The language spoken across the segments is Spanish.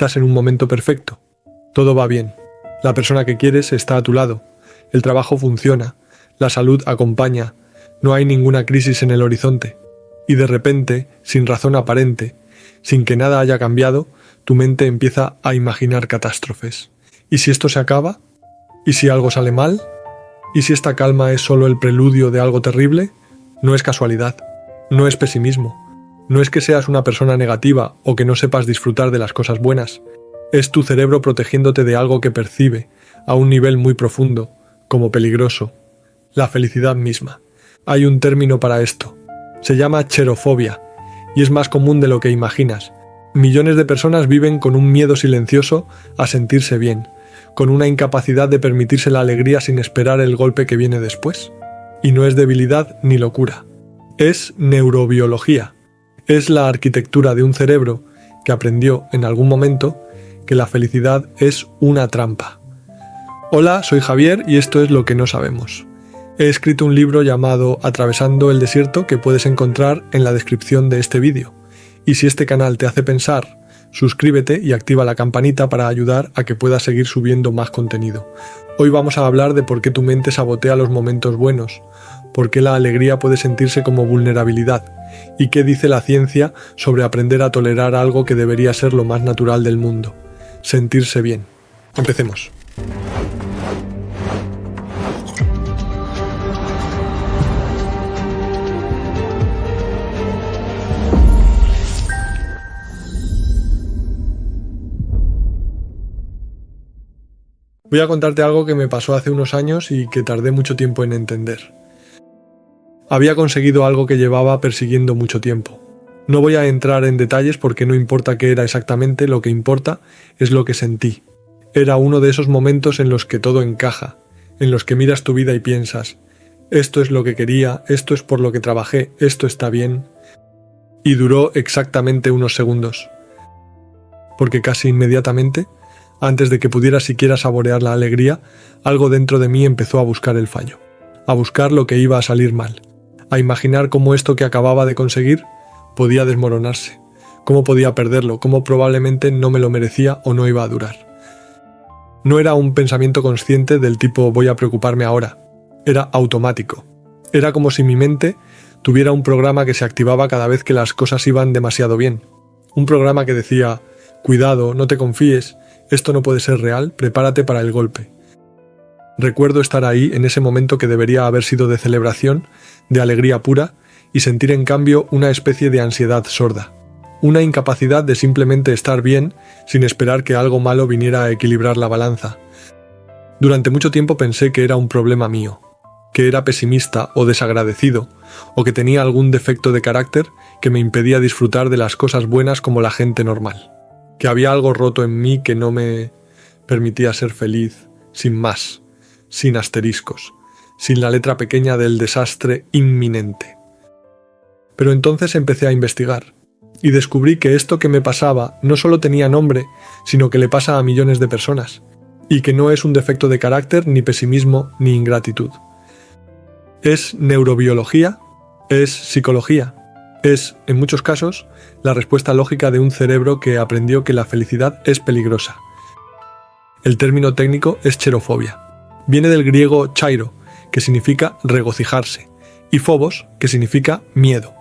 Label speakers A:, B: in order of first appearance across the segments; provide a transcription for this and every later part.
A: Estás en un momento perfecto. Todo va bien. La persona que quieres está a tu lado. El trabajo funciona. La salud acompaña. No hay ninguna crisis en el horizonte. Y de repente, sin razón aparente, sin que nada haya cambiado, tu mente empieza a imaginar catástrofes. ¿Y si esto se acaba? ¿Y si algo sale mal? ¿Y si esta calma es solo el preludio de algo terrible? No es casualidad. No es pesimismo. No es que seas una persona negativa o que no sepas disfrutar de las cosas buenas. Es tu cerebro protegiéndote de algo que percibe, a un nivel muy profundo, como peligroso. La felicidad misma. Hay un término para esto. Se llama cherofobia, y es más común de lo que imaginas. Millones de personas viven con un miedo silencioso a sentirse bien, con una incapacidad de permitirse la alegría sin esperar el golpe que viene después. Y no es debilidad ni locura. Es neurobiología. Es la arquitectura de un cerebro que aprendió en algún momento que la felicidad es una trampa. Hola, soy Javier y esto es Lo que no sabemos. He escrito un libro llamado Atravesando el desierto que puedes encontrar en la descripción de este vídeo. Y si este canal te hace pensar, suscríbete y activa la campanita para ayudar a que puedas seguir subiendo más contenido. Hoy vamos a hablar de por qué tu mente sabotea los momentos buenos, por qué la alegría puede sentirse como vulnerabilidad y qué dice la ciencia sobre aprender a tolerar algo que debería ser lo más natural del mundo, sentirse bien. Empecemos. Voy a contarte algo que me pasó hace unos años y que tardé mucho tiempo en entender. Había conseguido algo que llevaba persiguiendo mucho tiempo. No voy a entrar en detalles porque no importa qué era exactamente, lo que importa es lo que sentí. Era uno de esos momentos en los que todo encaja, en los que miras tu vida y piensas, esto es lo que quería, esto es por lo que trabajé, esto está bien. Y duró exactamente unos segundos. Porque casi inmediatamente, antes de que pudiera siquiera saborear la alegría, algo dentro de mí empezó a buscar el fallo, a buscar lo que iba a salir mal, a imaginar cómo esto que acababa de conseguir podía desmoronarse, cómo podía perderlo, cómo probablemente no me lo merecía o no iba a durar. No era un pensamiento consciente del tipo voy a preocuparme ahora, era automático. Era como si mi mente tuviera un programa que se activaba cada vez que las cosas iban demasiado bien. Un programa que decía, cuidado, no te confíes, esto no puede ser real, prepárate para el golpe. Recuerdo estar ahí en ese momento que debería haber sido de celebración, de alegría pura, y sentir en cambio una especie de ansiedad sorda. Una incapacidad de simplemente estar bien sin esperar que algo malo viniera a equilibrar la balanza. Durante mucho tiempo pensé que era un problema mío, que era pesimista o desagradecido, o que tenía algún defecto de carácter que me impedía disfrutar de las cosas buenas como la gente normal. Que había algo roto en mí que no me permitía ser feliz, sin más, sin asteriscos, sin la letra pequeña del desastre inminente. Pero entonces empecé a investigar, y descubrí que esto que me pasaba no solo tenía nombre, sino que le pasa a millones de personas, y que no es un defecto de carácter, ni pesimismo, ni ingratitud. Es neurobiología, es psicología. Es, en muchos casos, la respuesta lógica de un cerebro que aprendió que la felicidad es peligrosa. El término técnico es cherofobia. Viene del griego chairo, que significa regocijarse, y phobos, que significa miedo.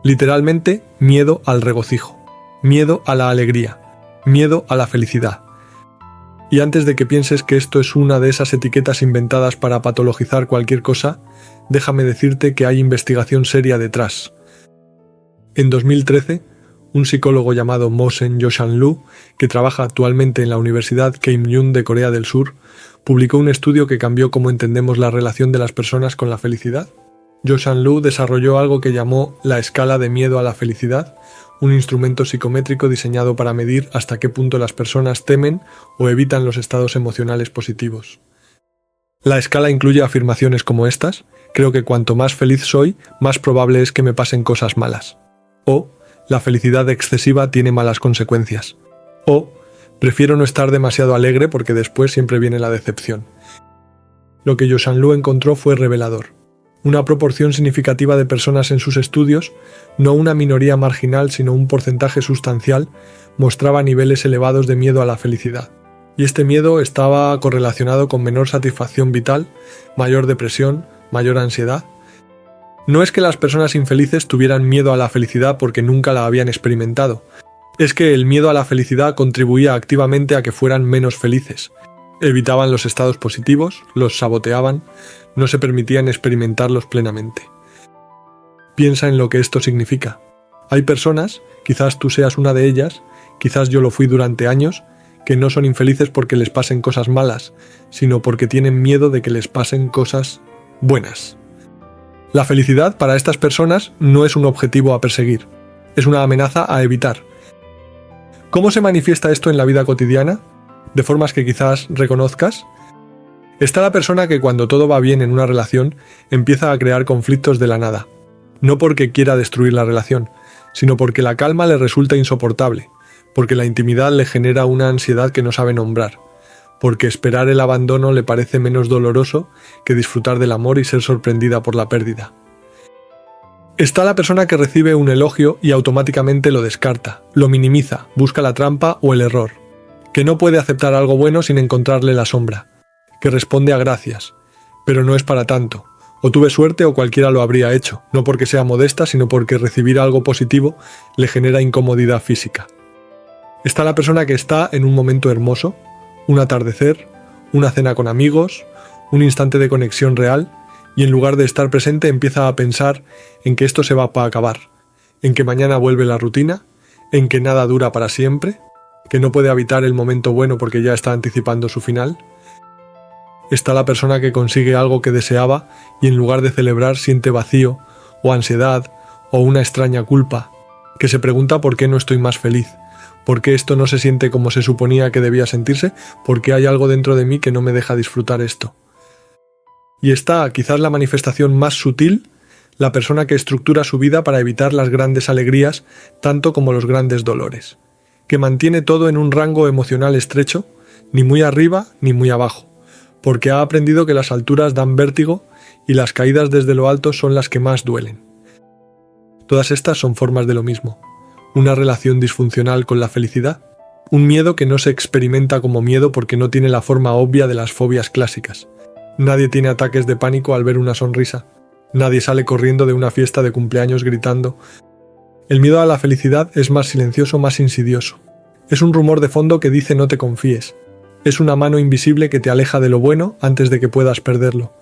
A: Literalmente, miedo al regocijo, miedo a la alegría, miedo a la felicidad. Y antes de que pienses que esto es una de esas etiquetas inventadas para patologizar cualquier cosa, déjame decirte que hay investigación seria detrás. En 2013, un psicólogo llamado Mosen Yoshan-Lu, que trabaja actualmente en la Universidad Keimyung de Corea del Sur, publicó un estudio que cambió cómo entendemos la relación de las personas con la felicidad. Yoshan-Lu desarrolló algo que llamó la escala de miedo a la felicidad, un instrumento psicométrico diseñado para medir hasta qué punto las personas temen o evitan los estados emocionales positivos. La escala incluye afirmaciones como estas: creo que cuanto más feliz soy, más probable es que me pasen cosas malas. O, la felicidad excesiva tiene malas consecuencias. O, prefiero no estar demasiado alegre porque después siempre viene la decepción. Lo que Yoshan-Lu encontró fue revelador. Una proporción significativa de personas en sus estudios, no una minoría marginal sino un porcentaje sustancial, mostraba niveles elevados de miedo a la felicidad. Y este miedo estaba correlacionado con menor satisfacción vital, mayor depresión, mayor ansiedad. No es que las personas infelices tuvieran miedo a la felicidad porque nunca la habían experimentado. Es que el miedo a la felicidad contribuía activamente a que fueran menos felices. Evitaban los estados positivos, los saboteaban, no se permitían experimentarlos plenamente. Piensa en lo que esto significa. Hay personas, quizás tú seas una de ellas, quizás yo lo fui durante años, que no son infelices porque les pasen cosas malas, sino porque tienen miedo de que les pasen cosas buenas. La felicidad para estas personas no es un objetivo a perseguir, es una amenaza a evitar. ¿Cómo se manifiesta esto en la vida cotidiana? De formas que quizás reconozcas. Está la persona que cuando todo va bien en una relación empieza a crear conflictos de la nada, no porque quiera destruir la relación, sino porque la calma le resulta insoportable, porque la intimidad le genera una ansiedad que no sabe nombrar, porque esperar el abandono le parece menos doloroso que disfrutar del amor y ser sorprendida por la pérdida. Está la persona que recibe un elogio y automáticamente lo descarta, lo minimiza, busca la trampa o el error, que no puede aceptar algo bueno sin encontrarle la sombra, que responde a gracias, pero no es para tanto, o tuve suerte o cualquiera lo habría hecho, no porque sea modesta, sino porque recibir algo positivo le genera incomodidad física. Está la persona que está en un momento hermoso, un atardecer, una cena con amigos, un instante de conexión real, y en lugar de estar presente empieza a pensar en que esto se va a acabar, en que mañana vuelve la rutina, en que nada dura para siempre, que no puede habitar el momento bueno porque ya está anticipando su final. Está la persona que consigue algo que deseaba y en lugar de celebrar siente vacío, o ansiedad, o una extraña culpa, que se pregunta por qué no estoy más feliz, por qué esto no se siente como se suponía que debía sentirse, por qué hay algo dentro de mí que no me deja disfrutar esto. Y está, quizás la manifestación más sutil, la persona que estructura su vida para evitar las grandes alegrías tanto como los grandes dolores, que mantiene todo en un rango emocional estrecho, ni muy arriba ni muy abajo, porque ha aprendido que las alturas dan vértigo y las caídas desde lo alto son las que más duelen. Todas estas son formas de lo mismo, una relación disfuncional con la felicidad, un miedo que no se experimenta como miedo porque no tiene la forma obvia de las fobias clásicas. Nadie tiene ataques de pánico al ver una sonrisa. Nadie sale corriendo de una fiesta de cumpleaños gritando. El miedo a la felicidad es más silencioso, más insidioso. Es un rumor de fondo que dice no te confíes. Es una mano invisible que te aleja de lo bueno antes de que puedas perderlo.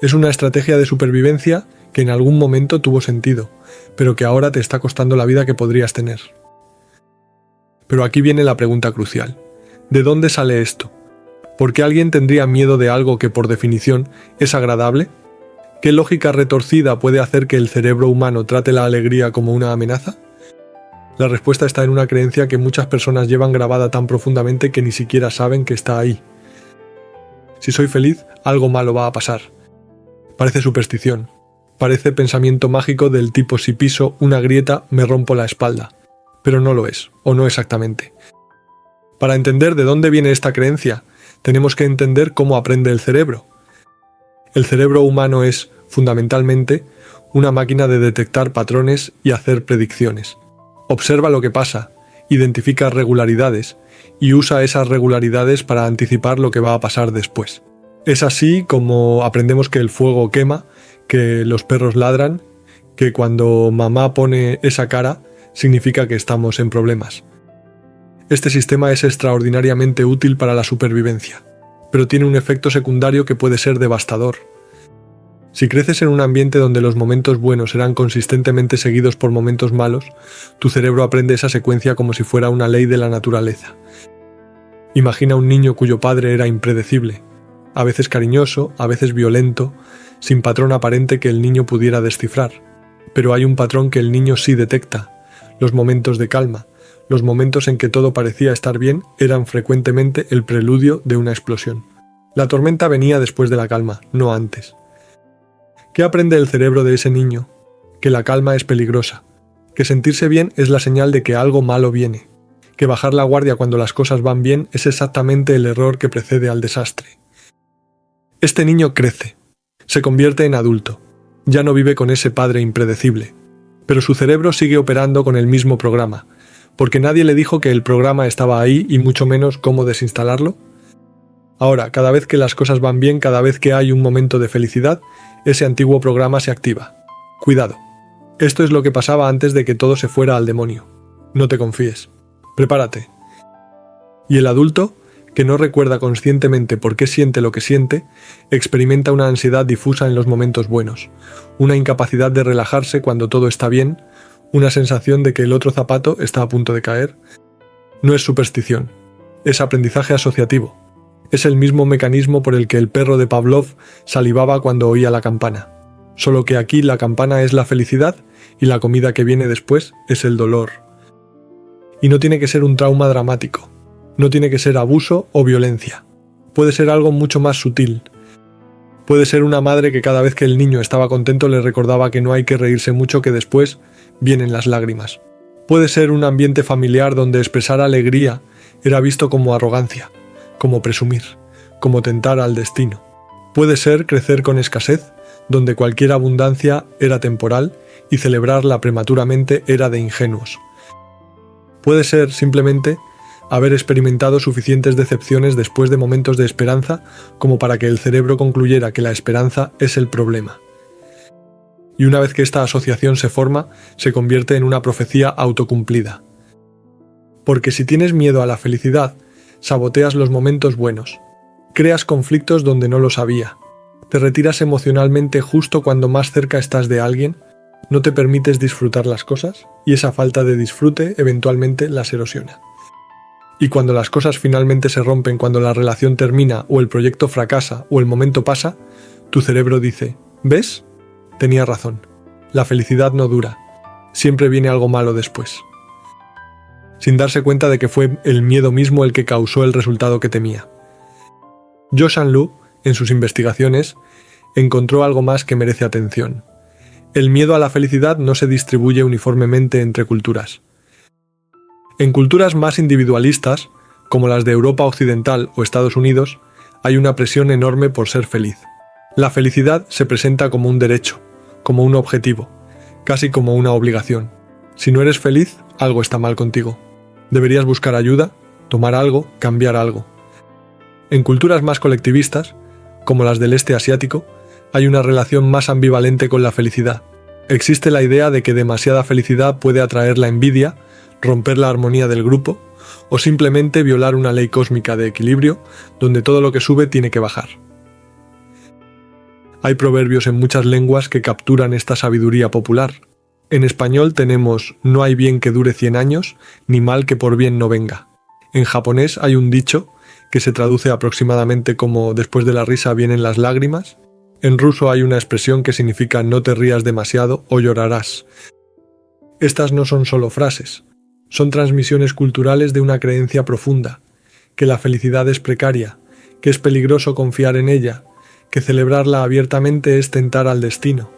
A: Es una estrategia de supervivencia que en algún momento tuvo sentido, pero que ahora te está costando la vida que podrías tener. Pero aquí viene la pregunta crucial. ¿De dónde sale esto? ¿Por qué alguien tendría miedo de algo que por definición es agradable? ¿Qué lógica retorcida puede hacer que el cerebro humano trate la alegría como una amenaza? La respuesta está en una creencia que muchas personas llevan grabada tan profundamente que ni siquiera saben que está ahí. Si soy feliz, algo malo va a pasar. Parece superstición. Parece pensamiento mágico del tipo si piso una grieta me rompo la espalda. Pero no lo es, o no exactamente. Para entender de dónde viene esta creencia, tenemos que entender cómo aprende el cerebro. El cerebro humano es, fundamentalmente, una máquina de detectar patrones y hacer predicciones. Observa lo que pasa, identifica regularidades y usa esas regularidades para anticipar lo que va a pasar después. Es así como aprendemos que el fuego quema, que los perros ladran, que cuando mamá pone esa cara significa que estamos en problemas. Este sistema es extraordinariamente útil para la supervivencia, pero tiene un efecto secundario que puede ser devastador. Si creces en un ambiente donde los momentos buenos serán consistentemente seguidos por momentos malos, tu cerebro aprende esa secuencia como si fuera una ley de la naturaleza. Imagina un niño cuyo padre era impredecible, a veces cariñoso, a veces violento, sin patrón aparente que el niño pudiera descifrar. Pero hay un patrón que el niño sí detecta: los momentos de calma. Los momentos en que todo parecía estar bien eran frecuentemente el preludio de una explosión. La tormenta venía después de la calma, no antes. ¿Qué aprende el cerebro de ese niño? Que la calma es peligrosa, que sentirse bien es la señal de que algo malo viene, que bajar la guardia cuando las cosas van bien es exactamente el error que precede al desastre. Este niño crece, se convierte en adulto, Ya no vive con ese padre impredecible. Pero su cerebro sigue operando con el mismo programa, porque nadie le dijo que el programa estaba ahí y mucho menos cómo desinstalarlo. Ahora, cada vez que las cosas van bien, cada vez que hay un momento de felicidad, ese antiguo programa se activa. Cuidado. Esto es lo que pasaba antes de que todo se fuera al demonio. No te confíes. Prepárate. Y el adulto, que no recuerda conscientemente por qué siente lo que siente, experimenta una ansiedad difusa en los momentos buenos, una incapacidad de relajarse cuando todo está bien, una sensación de que el otro zapato está a punto de caer. No es superstición, es aprendizaje asociativo. Es el mismo mecanismo por el que el perro de Pavlov salivaba cuando oía la campana. Solo que aquí la campana es la felicidad y la comida que viene después es el dolor. Y no tiene que ser un trauma dramático. No tiene que ser abuso o violencia. Puede ser algo mucho más sutil. Puede ser una madre que cada vez que el niño estaba contento le recordaba que no hay que reírse mucho, que después vienen las lágrimas. Puede ser un ambiente familiar donde expresar alegría era visto como arrogancia, como presumir, como tentar al destino. Puede ser crecer con escasez, donde cualquier abundancia era temporal y celebrarla prematuramente era de ingenuos. Puede ser simplemente haber experimentado suficientes decepciones después de momentos de esperanza como para que el cerebro concluyera que la esperanza es el problema. Y una vez que esta asociación se forma, se convierte en una profecía autocumplida. Porque si tienes miedo a la felicidad, saboteas los momentos buenos, creas conflictos donde no los había, te retiras emocionalmente justo cuando más cerca estás de alguien, no te permites disfrutar las cosas y esa falta de disfrute eventualmente las erosiona. Y cuando las cosas finalmente se rompen, cuando la relación termina o el proyecto fracasa o el momento pasa, tu cerebro dice, ¿ves? Tenía razón. La felicidad no dura. Siempre viene algo malo después. Sin darse cuenta de que fue el miedo mismo el que causó el resultado que temía. Joshan Lu, en sus investigaciones, encontró algo más que merece atención. El miedo a la felicidad no se distribuye uniformemente entre culturas. En culturas más individualistas, como las de Europa Occidental o Estados Unidos, hay una presión enorme por ser feliz. La felicidad se presenta como un derecho, como un objetivo, casi como una obligación. Si no eres feliz, algo está mal contigo. Deberías buscar ayuda, tomar algo, cambiar algo. En culturas más colectivistas, como las del este asiático, hay una relación más ambivalente con la felicidad. Existe la idea de que demasiada felicidad puede atraer la envidia, romper la armonía del grupo o simplemente violar una ley cósmica de equilibrio donde todo lo que sube tiene que bajar. Hay proverbios en muchas lenguas que capturan esta sabiduría popular. En español tenemos no hay bien que dure 100 años, ni mal que por bien no venga. En japonés hay un dicho que se traduce aproximadamente como después de la risa vienen las lágrimas. En ruso hay una expresión que significa no te rías demasiado o llorarás. Estas no son solo frases. Son transmisiones culturales de una creencia profunda, que la felicidad es precaria, que es peligroso confiar en ella, que celebrarla abiertamente es tentar al destino.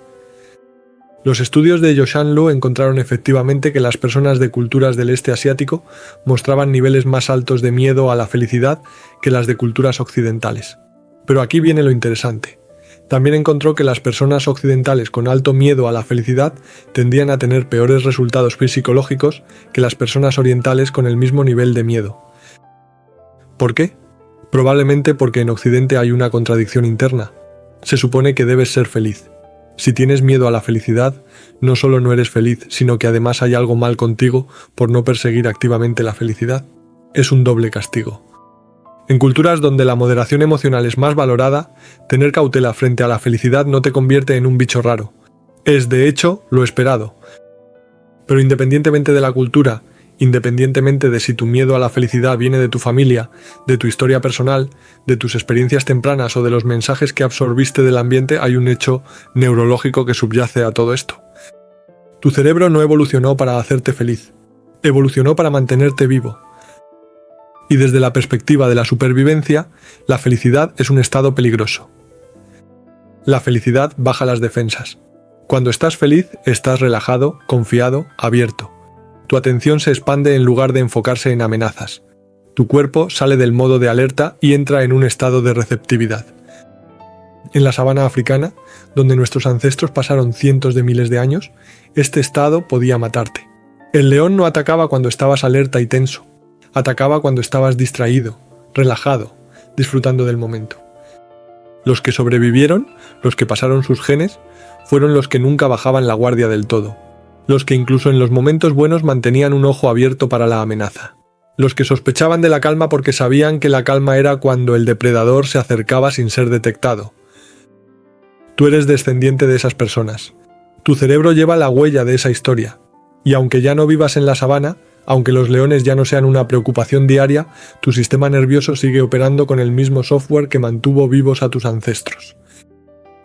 A: Los estudios de Joshan Lu encontraron efectivamente que las personas de culturas del este asiático mostraban niveles más altos de miedo a la felicidad que las de culturas occidentales. Pero aquí viene lo interesante. También encontró que las personas occidentales con alto miedo a la felicidad tendían a tener peores resultados psicológicos que las personas orientales con el mismo nivel de miedo. ¿Por qué? Probablemente porque en Occidente hay una contradicción interna. Se supone que debes ser feliz. Si tienes miedo a la felicidad, no solo no eres feliz, sino que además hay algo mal contigo por no perseguir activamente la felicidad. Es un doble castigo. En culturas donde la moderación emocional es más valorada, tener cautela frente a la felicidad no te convierte en un bicho raro. Es, de hecho, lo esperado. Pero independientemente de la cultura, independientemente de si tu miedo a la felicidad viene de tu familia, de tu historia personal, de tus experiencias tempranas o de los mensajes que absorbiste del ambiente, hay un hecho neurológico que subyace a todo esto. Tu cerebro no evolucionó para hacerte feliz, evolucionó para mantenerte vivo. Y desde la perspectiva de la supervivencia, la felicidad es un estado peligroso. La felicidad baja las defensas. Cuando estás feliz, estás relajado, confiado, abierto. Tu atención se expande en lugar de enfocarse en amenazas. Tu cuerpo sale del modo de alerta y entra en un estado de receptividad. En la sabana africana, donde nuestros ancestros pasaron cientos de miles de años, este estado podía matarte. El león no atacaba cuando estabas alerta y tenso. Atacaba cuando estabas distraído, relajado, disfrutando del momento. Los que sobrevivieron, los que pasaron sus genes, fueron los que nunca bajaban la guardia del todo. Los que incluso en los momentos buenos mantenían un ojo abierto para la amenaza. Los que sospechaban de la calma porque sabían que la calma era cuando el depredador se acercaba sin ser detectado. Tú eres descendiente de esas personas. Tu cerebro lleva la huella de esa historia. Y aunque ya no vivas en la sabana, aunque los leones ya no sean una preocupación diaria, tu sistema nervioso sigue operando con el mismo software que mantuvo vivos a tus ancestros.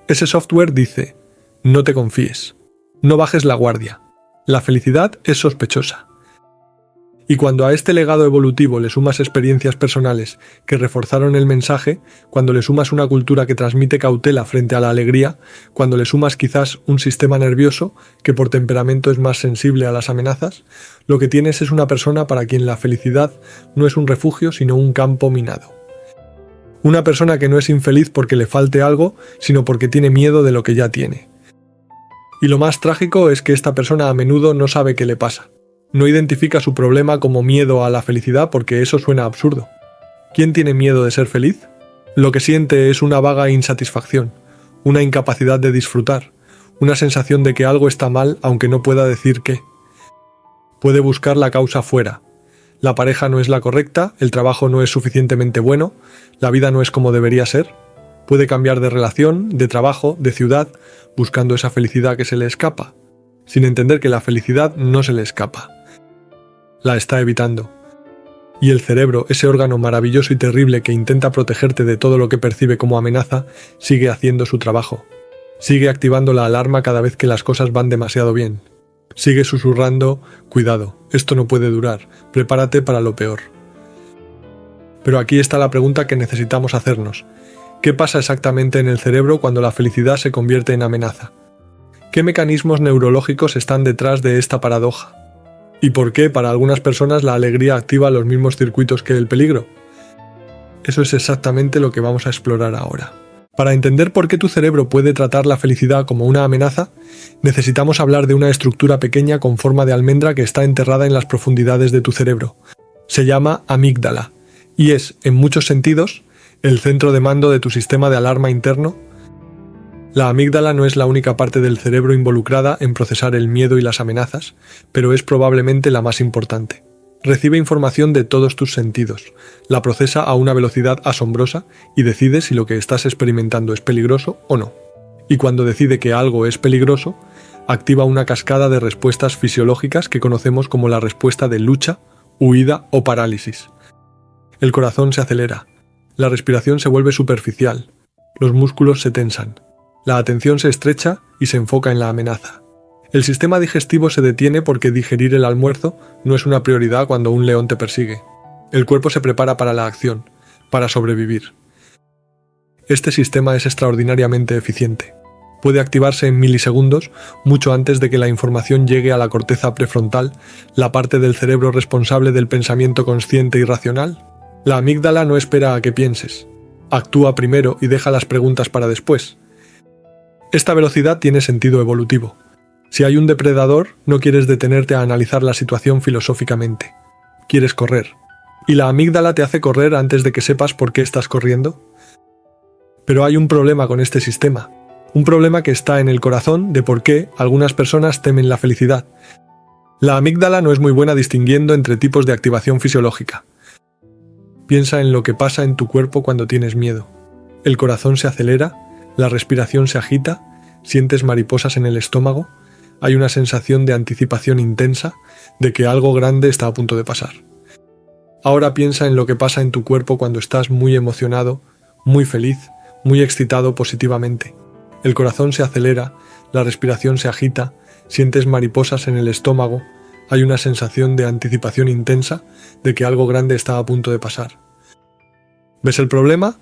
A: Ese software dice: no te confíes, no bajes la guardia, la felicidad es sospechosa. Y cuando a este legado evolutivo le sumas experiencias personales que reforzaron el mensaje, cuando le sumas una cultura que transmite cautela frente a la alegría, cuando le sumas quizás un sistema nervioso que por temperamento es más sensible a las amenazas, lo que tienes es una persona para quien la felicidad no es un refugio sino un campo minado. Una persona que no es infeliz porque le falte algo, sino porque tiene miedo de lo que ya tiene. Y lo más trágico es que esta persona a menudo no sabe qué le pasa. No identifica su problema como miedo a la felicidad porque eso suena absurdo. ¿Quién tiene miedo de ser feliz? Lo que siente es una vaga insatisfacción, una incapacidad de disfrutar, una sensación de que algo está mal aunque no pueda decir qué. Puede buscar la causa fuera. La pareja no es la correcta, el trabajo no es suficientemente bueno, la vida no es como debería ser. Puede cambiar de relación, de trabajo, de ciudad, buscando esa felicidad que se le escapa, sin entender que la felicidad no se le escapa. La está evitando. Y el cerebro, ese órgano maravilloso y terrible que intenta protegerte de todo lo que percibe como amenaza, sigue haciendo su trabajo. Sigue activando la alarma cada vez que las cosas van demasiado bien. Sigue susurrando: cuidado, esto no puede durar, prepárate para lo peor. Pero aquí está la pregunta que necesitamos hacernos. ¿Qué pasa exactamente en el cerebro cuando la felicidad se convierte en amenaza? ¿Qué mecanismos neurológicos están detrás de esta paradoja? ¿Y por qué para algunas personas la alegría activa los mismos circuitos que el peligro? Eso es exactamente lo que vamos a explorar ahora. Para entender por qué tu cerebro puede tratar la felicidad como una amenaza, necesitamos hablar de una estructura pequeña con forma de almendra que está enterrada en las profundidades de tu cerebro. Se llama amígdala, y es, en muchos sentidos, el centro de mando de tu sistema de alarma interno. La amígdala no es la única parte del cerebro involucrada en procesar el miedo y las amenazas, pero es probablemente la más importante. Recibe información de todos tus sentidos, la procesa a una velocidad asombrosa y decide si lo que estás experimentando es peligroso o no. Y cuando decide que algo es peligroso, activa una cascada de respuestas fisiológicas que conocemos como la respuesta de lucha, huida o parálisis. El corazón se acelera, la respiración se vuelve superficial, los músculos se tensan. La atención se estrecha y se enfoca en la amenaza. El sistema digestivo se detiene porque digerir el almuerzo no es una prioridad cuando un león te persigue. El cuerpo se prepara para la acción, para sobrevivir. Este sistema es extraordinariamente eficiente. Puede activarse en milisegundos, mucho antes de que la información llegue a la corteza prefrontal, la parte del cerebro responsable del pensamiento consciente y racional. La amígdala no espera a que pienses. Actúa primero y deja las preguntas para después. Esta velocidad tiene sentido evolutivo. Si hay un depredador, no quieres detenerte a analizar la situación filosóficamente. Quieres correr. ¿Y la amígdala te hace correr antes de que sepas por qué estás corriendo? Pero hay un problema con este sistema. Un problema que está en el corazón de por qué algunas personas temen la felicidad. La amígdala no es muy buena distinguiendo entre tipos de activación fisiológica. Piensa en lo que pasa en tu cuerpo cuando tienes miedo. El corazón se acelera, la respiración se agita, sientes mariposas en el estómago, hay una sensación de anticipación intensa de que algo grande está a punto de pasar. Ahora piensa en lo que pasa en tu cuerpo cuando estás muy emocionado, muy feliz, muy excitado positivamente. El corazón se acelera, la respiración se agita, sientes mariposas en el estómago, hay una sensación de anticipación intensa de que algo grande está a punto de pasar. ¿Ves el problema?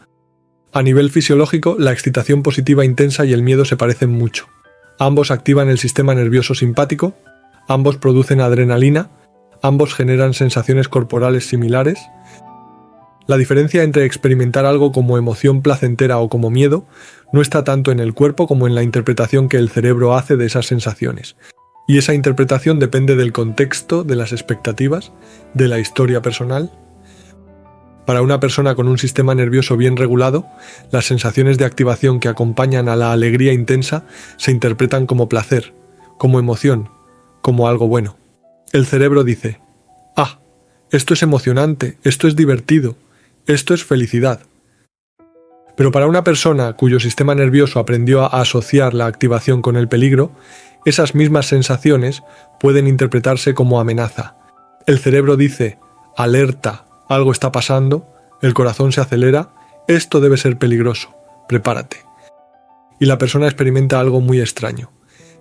A: A nivel fisiológico, la excitación positiva intensa y el miedo se parecen mucho. Ambos activan el sistema nervioso simpático, ambos producen adrenalina, ambos generan sensaciones corporales similares. La diferencia entre experimentar algo como emoción placentera o como miedo no está tanto en el cuerpo como en la interpretación que el cerebro hace de esas sensaciones. Y esa interpretación depende del contexto, de las expectativas, de la historia personal. Para una persona con un sistema nervioso bien regulado, las sensaciones de activación que acompañan a la alegría intensa se interpretan como placer, como emoción, como algo bueno. El cerebro dice: «Ah, esto es emocionante, esto es divertido, esto es felicidad». Pero para una persona cuyo sistema nervioso aprendió a asociar la activación con el peligro, esas mismas sensaciones pueden interpretarse como amenaza. El cerebro dice: «Alerta, algo está pasando», el corazón se acelera, «esto debe ser peligroso, prepárate». Y la persona experimenta algo muy extraño.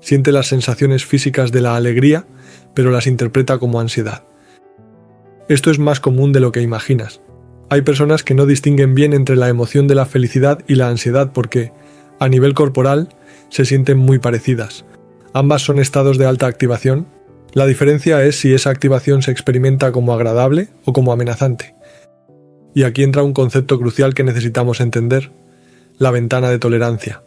A: Siente las sensaciones físicas de la alegría, pero las interpreta como ansiedad. Esto es más común de lo que imaginas. Hay personas que no distinguen bien entre la emoción de la felicidad y la ansiedad porque, a nivel corporal, se sienten muy parecidas. Ambas son estados de alta activación. La diferencia es si esa activación se experimenta como agradable o como amenazante. Y aquí entra un concepto crucial que necesitamos entender: la ventana de tolerancia.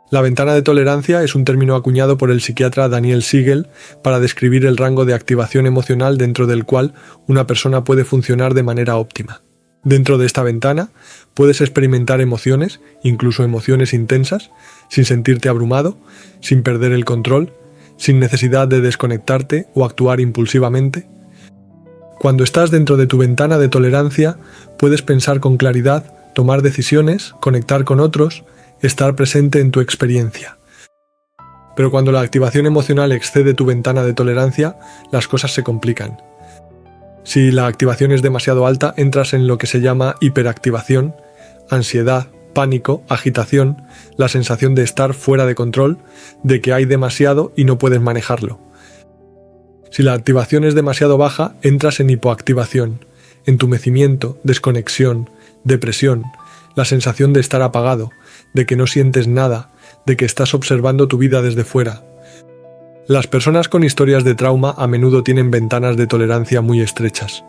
A: La ventana de tolerancia es un término acuñado por el psiquiatra Daniel Siegel para describir el rango de activación emocional dentro del cual una persona puede funcionar de manera óptima. Dentro de esta ventana, puedes experimentar emociones, incluso emociones intensas, sin sentirte abrumado, sin perder el control, sin necesidad de desconectarte o actuar impulsivamente. Cuando estás dentro de tu ventana de tolerancia, puedes pensar con claridad, tomar decisiones, conectar con otros, estar presente en tu experiencia. Pero cuando la activación emocional excede tu ventana de tolerancia, las cosas se complican. Si la activación es demasiado alta, entras en lo que se llama hiperactivación, ansiedad, pánico, agitación, la sensación de estar fuera de control, de que hay demasiado y no puedes manejarlo. Si la activación es demasiado baja, entras en hipoactivación, entumecimiento, desconexión, depresión, la sensación de estar apagado, de que no sientes nada, de que estás observando tu vida desde fuera. Las personas con historias de trauma a menudo tienen ventanas de tolerancia muy estrechas.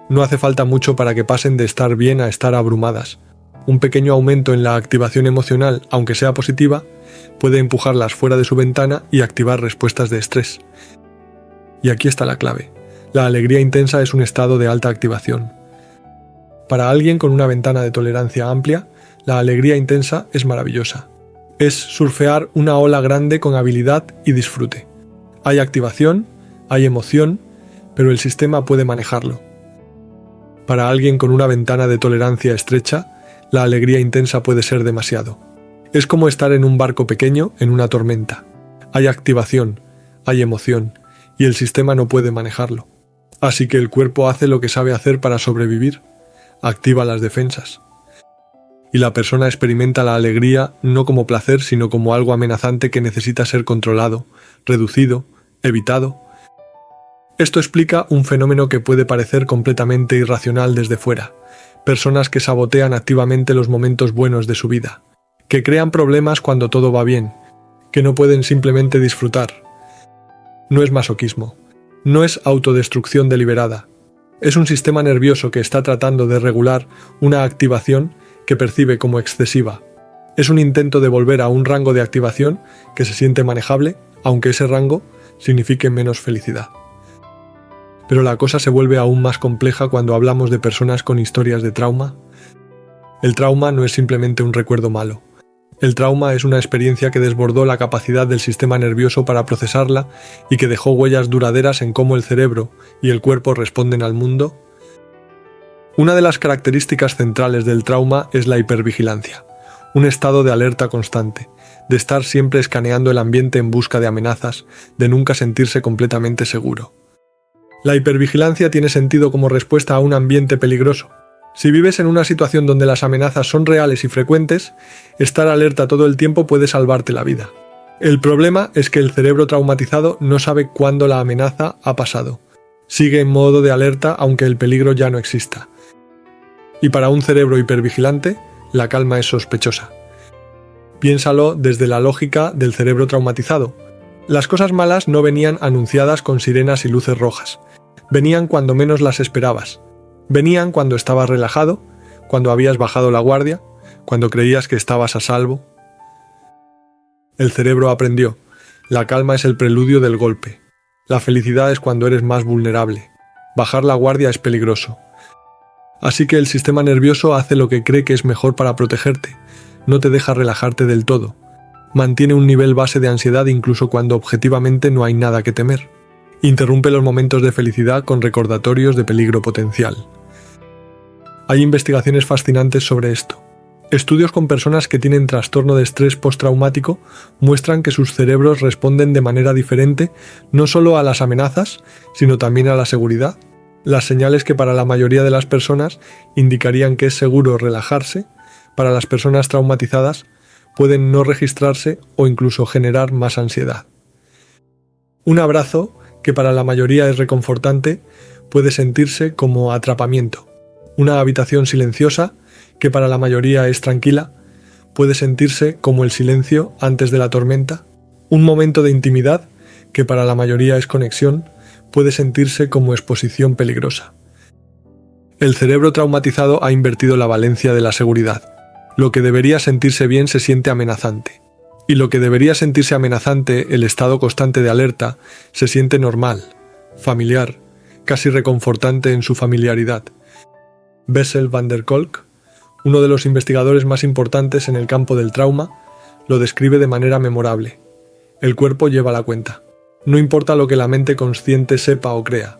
A: No hace falta mucho para que pasen de estar bien a estar abrumadas. Un pequeño aumento en la activación emocional, aunque sea positiva, puede empujarlas fuera de su ventana y activar respuestas de estrés. Y aquí está la clave. La alegría intensa es un estado de alta activación. Para alguien con una ventana de tolerancia amplia, la alegría intensa es maravillosa. Es surfear una ola grande con habilidad y disfrute. Hay activación, hay emoción, pero el sistema puede manejarlo. Para alguien con una ventana de tolerancia estrecha, la alegría intensa puede ser demasiado. Es como estar en un barco pequeño en una tormenta. Hay activación, hay emoción, y el sistema no puede manejarlo. Así que el cuerpo hace lo que sabe hacer para sobrevivir. Activa las defensas. Y la persona experimenta la alegría no como placer, sino como algo amenazante que necesita ser controlado, reducido, evitado. Esto explica un fenómeno que puede parecer completamente irracional desde fuera. Personas que sabotean activamente los momentos buenos de su vida, que crean problemas cuando todo va bien, que no pueden simplemente disfrutar. No es masoquismo, no es autodestrucción deliberada. Es un sistema nervioso que está tratando de regular una activación que percibe como excesiva. Es un intento de volver a un rango de activación que se siente manejable, aunque ese rango signifique menos felicidad. Pero la cosa se vuelve aún más compleja cuando hablamos de personas con historias de trauma. El trauma no es simplemente un recuerdo malo. El trauma es una experiencia que desbordó la capacidad del sistema nervioso para procesarla y que dejó huellas duraderas en cómo el cerebro y el cuerpo responden al mundo. Una de las características centrales del trauma es la hipervigilancia, un estado de alerta constante, de estar siempre escaneando el ambiente en busca de amenazas, de nunca sentirse completamente seguro. La hipervigilancia tiene sentido como respuesta a un ambiente peligroso. Si vives en una situación donde las amenazas son reales y frecuentes, estar alerta todo el tiempo puede salvarte la vida. El problema es que el cerebro traumatizado no sabe cuándo la amenaza ha pasado. Sigue en modo de alerta aunque el peligro ya no exista. Y para un cerebro hipervigilante, la calma es sospechosa. Piénsalo desde la lógica del cerebro traumatizado. Las cosas malas no venían anunciadas con sirenas y luces rojas. Venían cuando menos las esperabas. Venían cuando estabas relajado, cuando habías bajado la guardia, cuando creías que estabas a salvo. El cerebro aprendió: la calma es el preludio del golpe. La felicidad es cuando eres más vulnerable. Bajar la guardia es peligroso. Así que el sistema nervioso hace lo que cree que es mejor para protegerte. No te deja relajarte del todo. Mantiene un nivel base de ansiedad incluso cuando objetivamente no hay nada que temer. Interrumpe los momentos de felicidad con recordatorios de peligro potencial. Hay investigaciones fascinantes sobre esto. Estudios con personas que tienen trastorno de estrés postraumático muestran que sus cerebros responden de manera diferente no solo a las amenazas, sino también a la seguridad. Las señales que para la mayoría de las personas indicarían que es seguro relajarse, para las personas traumatizadas pueden no registrarse o incluso generar más ansiedad. Un abrazo, que para la mayoría es reconfortante, puede sentirse como atrapamiento. Una habitación silenciosa, que para la mayoría es tranquila, puede sentirse como el silencio antes de la tormenta. Un momento de intimidad, que para la mayoría es conexión, puede sentirse como exposición peligrosa. El cerebro traumatizado ha invertido la valencia de la seguridad. Lo que debería sentirse bien se siente amenazante. Y lo que debería sentirse amenazante, el estado constante de alerta, se siente normal, familiar, casi reconfortante en su familiaridad. Bessel van der Kolk, uno de los investigadores más importantes en el campo del trauma, lo describe de manera memorable. El cuerpo lleva la cuenta. No importa lo que la mente consciente sepa o crea.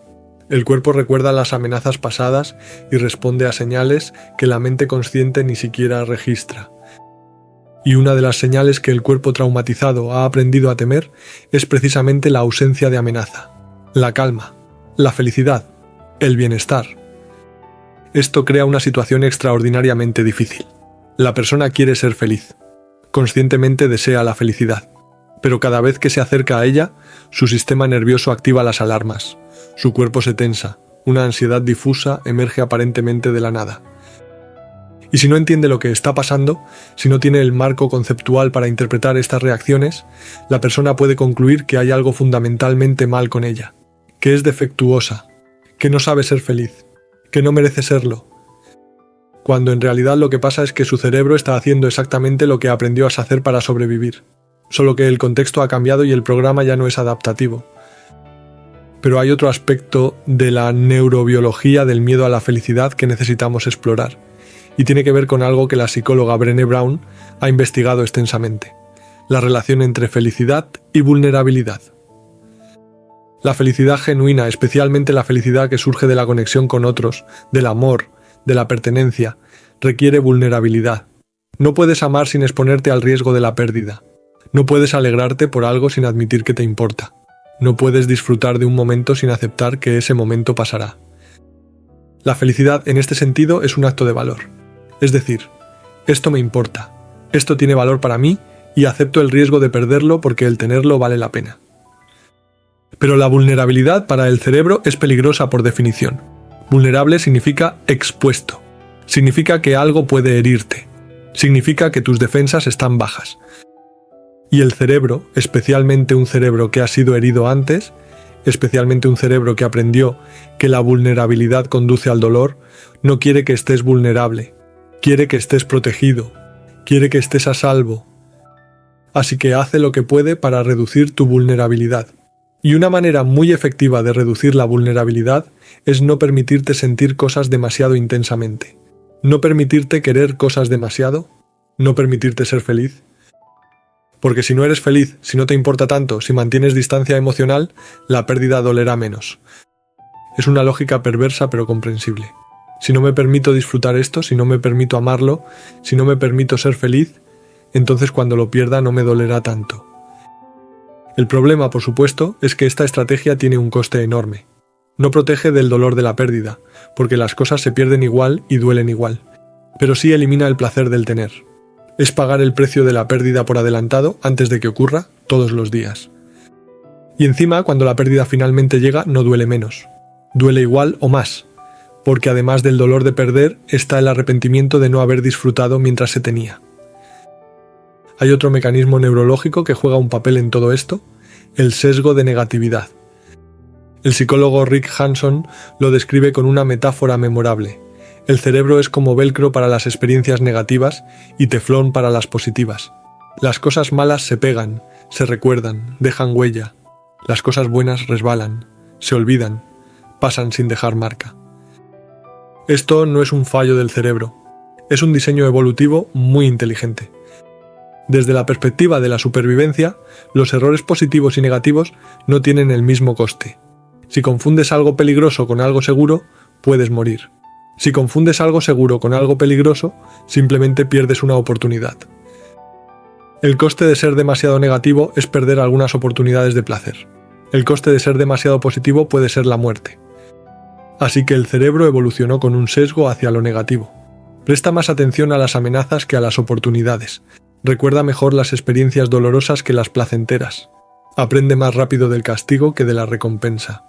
A: El cuerpo recuerda las amenazas pasadas y responde a señales que la mente consciente ni siquiera registra. Y una de las señales que el cuerpo traumatizado ha aprendido a temer es precisamente la ausencia de amenaza, la calma, la felicidad, el bienestar. Esto crea una situación extraordinariamente difícil. La persona quiere ser feliz. Conscientemente desea la felicidad. Pero cada vez que se acerca a ella, su sistema nervioso activa las alarmas. Su cuerpo se tensa. Una ansiedad difusa emerge aparentemente de la nada. Y si no entiende lo que está pasando, si no tiene el marco conceptual para interpretar estas reacciones, la persona puede concluir que hay algo fundamentalmente mal con ella, que es defectuosa, que no sabe ser feliz, que no merece serlo, cuando en realidad lo que pasa es que su cerebro está haciendo exactamente lo que aprendió a hacer para sobrevivir, solo que el contexto ha cambiado y el programa ya no es adaptativo. Pero hay otro aspecto de la neurobiología del miedo a la felicidad que necesitamos explorar, y tiene que ver con algo que la psicóloga Brené Brown ha investigado extensamente: la relación entre felicidad y vulnerabilidad. La felicidad genuina, especialmente la felicidad que surge de la conexión con otros, del amor, de la pertenencia, requiere vulnerabilidad. No puedes amar sin exponerte al riesgo de la pérdida. No puedes alegrarte por algo sin admitir que te importa. No puedes disfrutar de un momento sin aceptar que ese momento pasará. La felicidad en este sentido es un acto de valor. Es decir, esto me importa, esto tiene valor para mí y acepto el riesgo de perderlo porque el tenerlo vale la pena. Pero la vulnerabilidad para el cerebro es peligrosa por definición. Vulnerable significa expuesto. Significa que algo puede herirte. Significa que tus defensas están bajas. Y el cerebro, especialmente un cerebro que ha sido herido antes, especialmente un cerebro que aprendió que la vulnerabilidad conduce al dolor, no quiere que estés vulnerable. Quiere que estés protegido. Quiere que estés a salvo. Así que hace lo que puede para reducir tu vulnerabilidad. Y una manera muy efectiva de reducir la vulnerabilidad es no permitirte sentir cosas demasiado intensamente. No permitirte querer cosas demasiado. No permitirte ser feliz. Porque si no eres feliz, si no te importa tanto, si mantienes distancia emocional, la pérdida dolerá menos. Es una lógica perversa pero comprensible. Si no me permito disfrutar esto, si no me permito amarlo, si no me permito ser feliz, entonces cuando lo pierda no me dolerá tanto. El problema, por supuesto, es que esta estrategia tiene un coste enorme. No protege del dolor de la pérdida, porque las cosas se pierden igual y duelen igual, pero sí elimina el placer del tener. Es pagar el precio de la pérdida por adelantado antes de que ocurra todos los días. Y encima, cuando la pérdida finalmente llega, no duele menos. Duele igual o más, porque además del dolor de perder está el arrepentimiento de no haber disfrutado mientras se tenía. Hay otro mecanismo neurológico que juega un papel en todo esto: el sesgo de negatividad. El psicólogo Rick Hanson lo describe con una metáfora memorable. El cerebro es como velcro para las experiencias negativas y teflón para las positivas. Las cosas malas se pegan, se recuerdan, dejan huella. Las cosas buenas resbalan, se olvidan, pasan sin dejar marca. Esto no es un fallo del cerebro, es un diseño evolutivo muy inteligente. Desde la perspectiva de la supervivencia, los errores positivos y negativos no tienen el mismo coste. Si confundes algo peligroso con algo seguro, puedes morir. Si confundes algo seguro con algo peligroso, simplemente pierdes una oportunidad. El coste de ser demasiado negativo es perder algunas oportunidades de placer. El coste de ser demasiado positivo puede ser la muerte. Así que el cerebro evolucionó con un sesgo hacia lo negativo. Presta más atención a las amenazas que a las oportunidades. Recuerda mejor las experiencias dolorosas que las placenteras. Aprende más rápido del castigo que de la recompensa.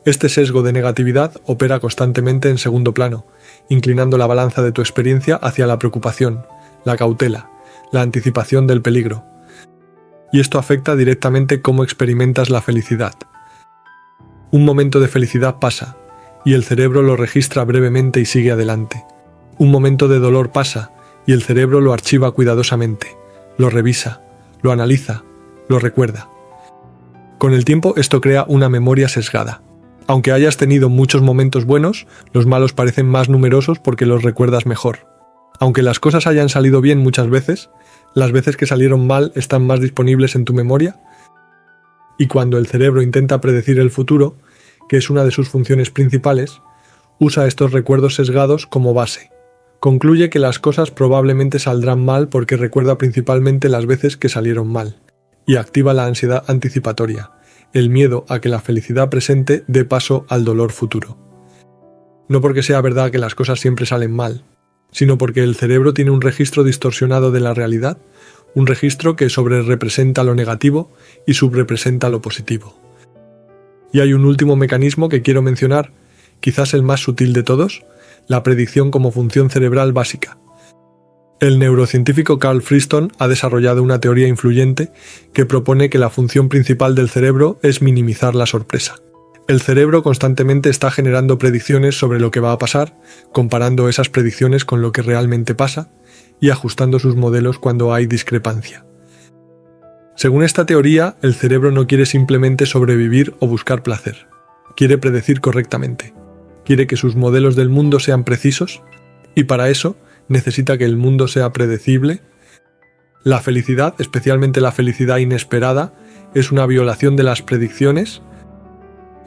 A: Este sesgo de negatividad opera constantemente en segundo plano, inclinando la balanza de tu experiencia hacia la preocupación, la cautela, la anticipación del peligro. Y esto afecta directamente cómo experimentas la felicidad. Un momento de felicidad pasa, y el cerebro lo registra brevemente y sigue adelante. Un momento de dolor pasa, y el cerebro lo archiva cuidadosamente, lo revisa, lo analiza, lo recuerda. Con el tiempo esto crea una memoria sesgada. Aunque hayas tenido muchos momentos buenos, los malos parecen más numerosos porque los recuerdas mejor. Aunque las cosas hayan salido bien muchas veces, las veces que salieron mal están más disponibles en tu memoria. Y cuando el cerebro intenta predecir el futuro, que es una de sus funciones principales, usa estos recuerdos sesgados como base. Concluye que las cosas probablemente saldrán mal porque recuerda principalmente las veces que salieron mal, y activa la ansiedad anticipatoria, el miedo a que la felicidad presente dé paso al dolor futuro. No porque sea verdad que las cosas siempre salen mal, sino porque el cerebro tiene un registro distorsionado de la realidad, un registro que sobrerepresenta lo negativo y subrepresenta lo positivo. Y hay un último mecanismo que quiero mencionar, quizás el más sutil de todos, la predicción como función cerebral básica. El neurocientífico Carl Friston ha desarrollado una teoría influyente que propone que la función principal del cerebro es minimizar la sorpresa. El cerebro constantemente está generando predicciones sobre lo que va a pasar, comparando esas predicciones con lo que realmente pasa y ajustando sus modelos cuando hay discrepancia. Según esta teoría, el cerebro no quiere simplemente sobrevivir o buscar placer. Quiere predecir correctamente. Quiere que sus modelos del mundo sean precisos y para eso necesita que el mundo sea predecible. La felicidad, especialmente la felicidad inesperada, es una violación de las predicciones.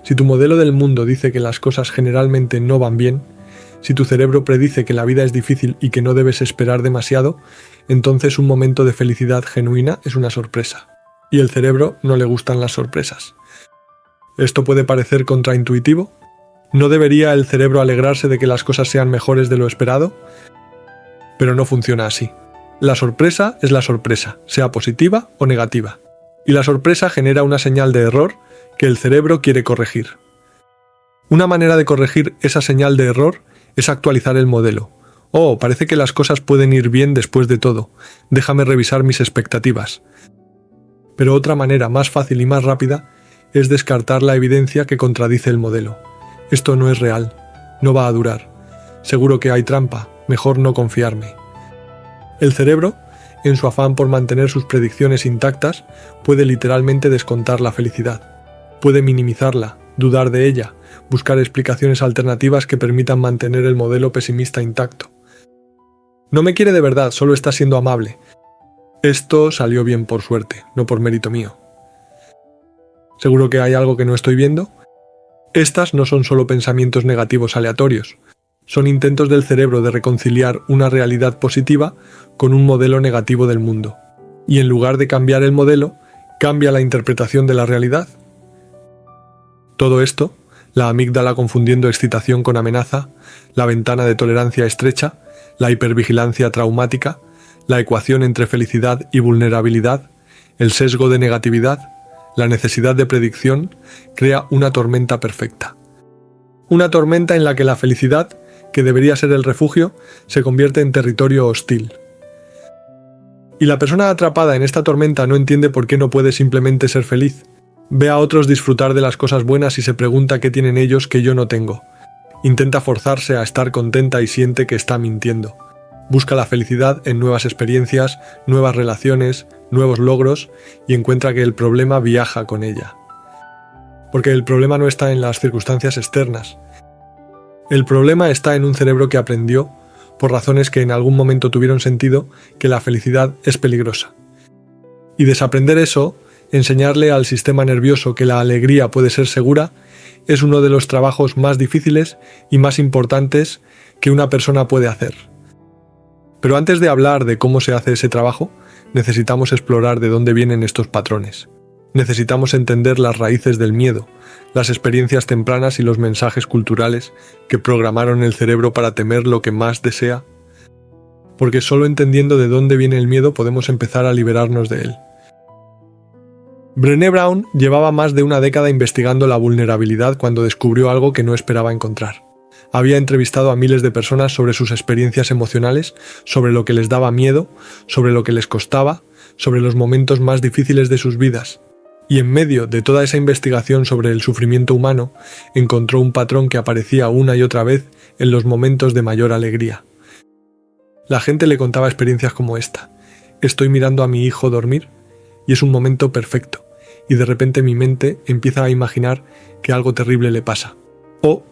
A: Si tu modelo del mundo dice que las cosas generalmente no van bien, si tu cerebro predice que la vida es difícil y que no debes esperar demasiado, entonces un momento de felicidad genuina es una sorpresa. Y al cerebro no le gustan las sorpresas. ¿Esto puede parecer contraintuitivo? ¿No debería el cerebro alegrarse de que las cosas sean mejores de lo esperado? Pero no funciona así. La sorpresa es la sorpresa, sea positiva o negativa. Y la sorpresa genera una señal de error que el cerebro quiere corregir. Una manera de corregir esa señal de error es actualizar el modelo. Oh, parece que las cosas pueden ir bien después de todo. Déjame revisar mis expectativas. Pero otra manera más fácil y más rápida es descartar la evidencia que contradice el modelo. Esto no es real. No va a durar. Seguro que hay trampa. Mejor no confiarme. El cerebro, en su afán por mantener sus predicciones intactas, puede literalmente descontar la felicidad. Puede minimizarla, dudar de ella, buscar explicaciones alternativas que permitan mantener el modelo pesimista intacto. No me quiere de verdad, solo está siendo amable. Esto salió bien por suerte, no por mérito mío. ¿Seguro que hay algo que no estoy viendo? Estas no son solo pensamientos negativos aleatorios. Son intentos del cerebro de reconciliar una realidad positiva con un modelo negativo del mundo. Y en lugar de cambiar el modelo, cambia la interpretación de la realidad. Todo esto, la amígdala confundiendo excitación con amenaza, la ventana de tolerancia estrecha, la hipervigilancia traumática, la ecuación entre felicidad y vulnerabilidad, el sesgo de negatividad, la necesidad de predicción, crea una tormenta perfecta. Una tormenta en la que la felicidad, que debería ser el refugio, se convierte en territorio hostil. Y la persona atrapada en esta tormenta no entiende por qué no puede simplemente ser feliz. Ve a otros disfrutar de las cosas buenas y se pregunta qué tienen ellos que yo no tengo. Intenta forzarse a estar contenta y siente que está mintiendo. Busca la felicidad en nuevas experiencias, nuevas relaciones, nuevos logros y encuentra que el problema viaja con ella. Porque el problema no está en las circunstancias externas. El problema está en un cerebro que aprendió, por razones que en algún momento tuvieron sentido, que la felicidad es peligrosa. Y desaprender eso, enseñarle al sistema nervioso que la alegría puede ser segura, es uno de los trabajos más difíciles y más importantes que una persona puede hacer. Pero antes de hablar de cómo se hace ese trabajo, necesitamos explorar de dónde vienen estos patrones. Necesitamos entender las raíces del miedo, las experiencias tempranas y los mensajes culturales que programaron el cerebro para temer lo que más desea. Porque solo entendiendo de dónde viene el miedo podemos empezar a liberarnos de él. Brené Brown llevaba más de una década investigando la vulnerabilidad cuando descubrió algo que no esperaba encontrar. Había entrevistado a miles de personas sobre sus experiencias emocionales, sobre lo que les daba miedo, sobre lo que les costaba, sobre los momentos más difíciles de sus vidas. Y en medio de toda esa investigación sobre el sufrimiento humano, encontró un patrón que aparecía una y otra vez en los momentos de mayor alegría. La gente le contaba experiencias como esta. Estoy mirando a mi hijo dormir y es un momento perfecto, y de repente mi mente empieza a imaginar que algo terrible le pasa. O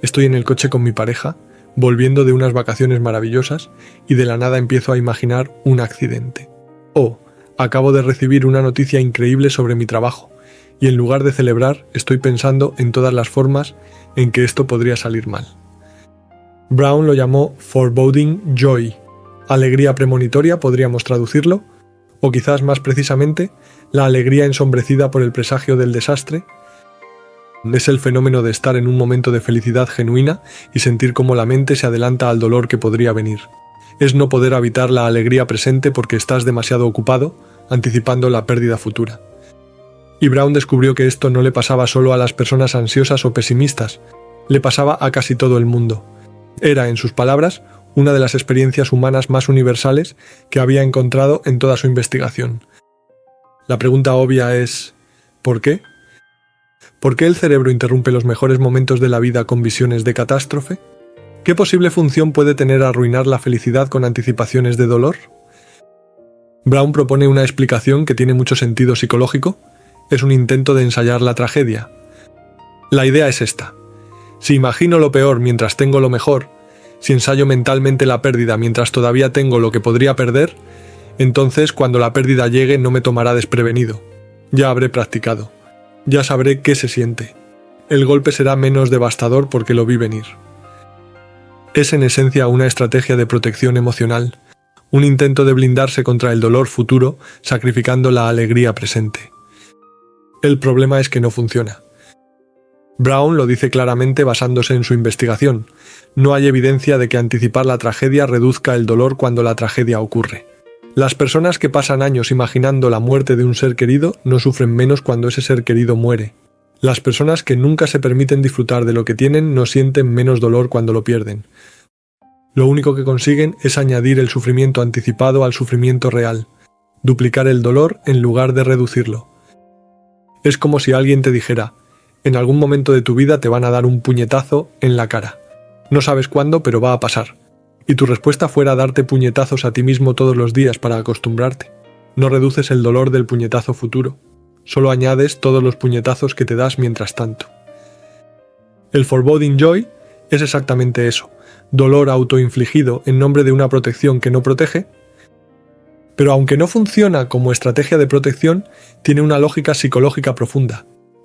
A: estoy en el coche con mi pareja, volviendo de unas vacaciones maravillosas, y de la nada empiezo a imaginar un accidente. O acabo de recibir una noticia increíble sobre mi trabajo, y en lugar de celebrar, estoy pensando en todas las formas en que esto podría salir mal. Brown lo llamó foreboding joy, alegría premonitoria podríamos traducirlo, o quizás más precisamente, la alegría ensombrecida por el presagio del desastre. Es el fenómeno de estar en un momento de felicidad genuina y sentir cómo la mente se adelanta al dolor que podría venir. Es no poder habitar la alegría presente porque estás demasiado ocupado, anticipando la pérdida futura. Y Brown descubrió que esto no le pasaba solo a las personas ansiosas o pesimistas, le pasaba a casi todo el mundo. Era, en sus palabras, una de las experiencias humanas más universales que había encontrado en toda su investigación. La pregunta obvia es, ¿por qué? ¿Por qué el cerebro interrumpe los mejores momentos de la vida con visiones de catástrofe? ¿Qué posible función puede tener arruinar la felicidad con anticipaciones de dolor? Brown propone una explicación que tiene mucho sentido psicológico. Es un intento de ensayar la tragedia. La idea es esta. Si imagino lo peor mientras tengo lo mejor, si ensayo mentalmente la pérdida mientras todavía tengo lo que podría perder, entonces cuando la pérdida llegue no me tomará desprevenido. Ya habré practicado. Ya sabré qué se siente. El golpe será menos devastador porque lo vi venir. Es en esencia una estrategia de protección emocional, un intento de blindarse contra el dolor futuro sacrificando la alegría presente. El problema es que no funciona. Brown lo dice claramente basándose en su investigación. No hay evidencia de que anticipar la tragedia reduzca el dolor cuando la tragedia ocurre. Las personas que pasan años imaginando la muerte de un ser querido no sufren menos cuando ese ser querido muere. Las personas que nunca se permiten disfrutar de lo que tienen no sienten menos dolor cuando lo pierden. Lo único que consiguen es añadir el sufrimiento anticipado al sufrimiento real, duplicar el dolor en lugar de reducirlo. Es como si alguien te dijera, en algún momento de tu vida te van a dar un puñetazo en la cara. No sabes cuándo, pero va a pasar. Y tu respuesta fuera darte puñetazos a ti mismo todos los días para acostumbrarte. No reduces el dolor del puñetazo futuro. Solo añades todos los puñetazos que te das mientras tanto. El foreboding joy es exactamente eso. Dolor autoinfligido en nombre de una protección que no protege. Pero aunque no funciona como estrategia de protección, tiene una lógica psicológica profunda.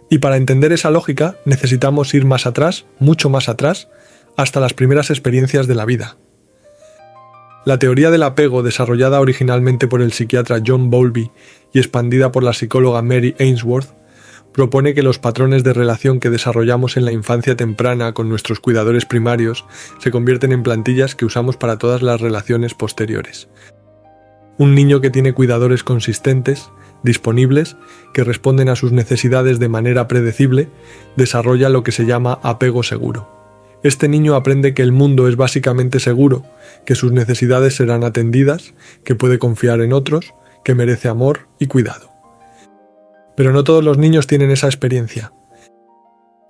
A: Y para entender esa lógica necesitamos ir más atrás, mucho más atrás, hasta las primeras experiencias de la vida. La teoría del apego, desarrollada originalmente por el psiquiatra John Bowlby y expandida por la psicóloga Mary Ainsworth, propone que los patrones de relación que desarrollamos en la infancia temprana con nuestros cuidadores primarios se convierten en plantillas que usamos para todas las relaciones posteriores. Un niño que tiene cuidadores consistentes, disponibles, que responden a sus necesidades de manera predecible, desarrolla lo que se llama apego seguro. Este niño aprende que el mundo es básicamente seguro, que sus necesidades serán atendidas, que puede confiar en otros, que merece amor y cuidado. Pero no todos los niños tienen esa experiencia.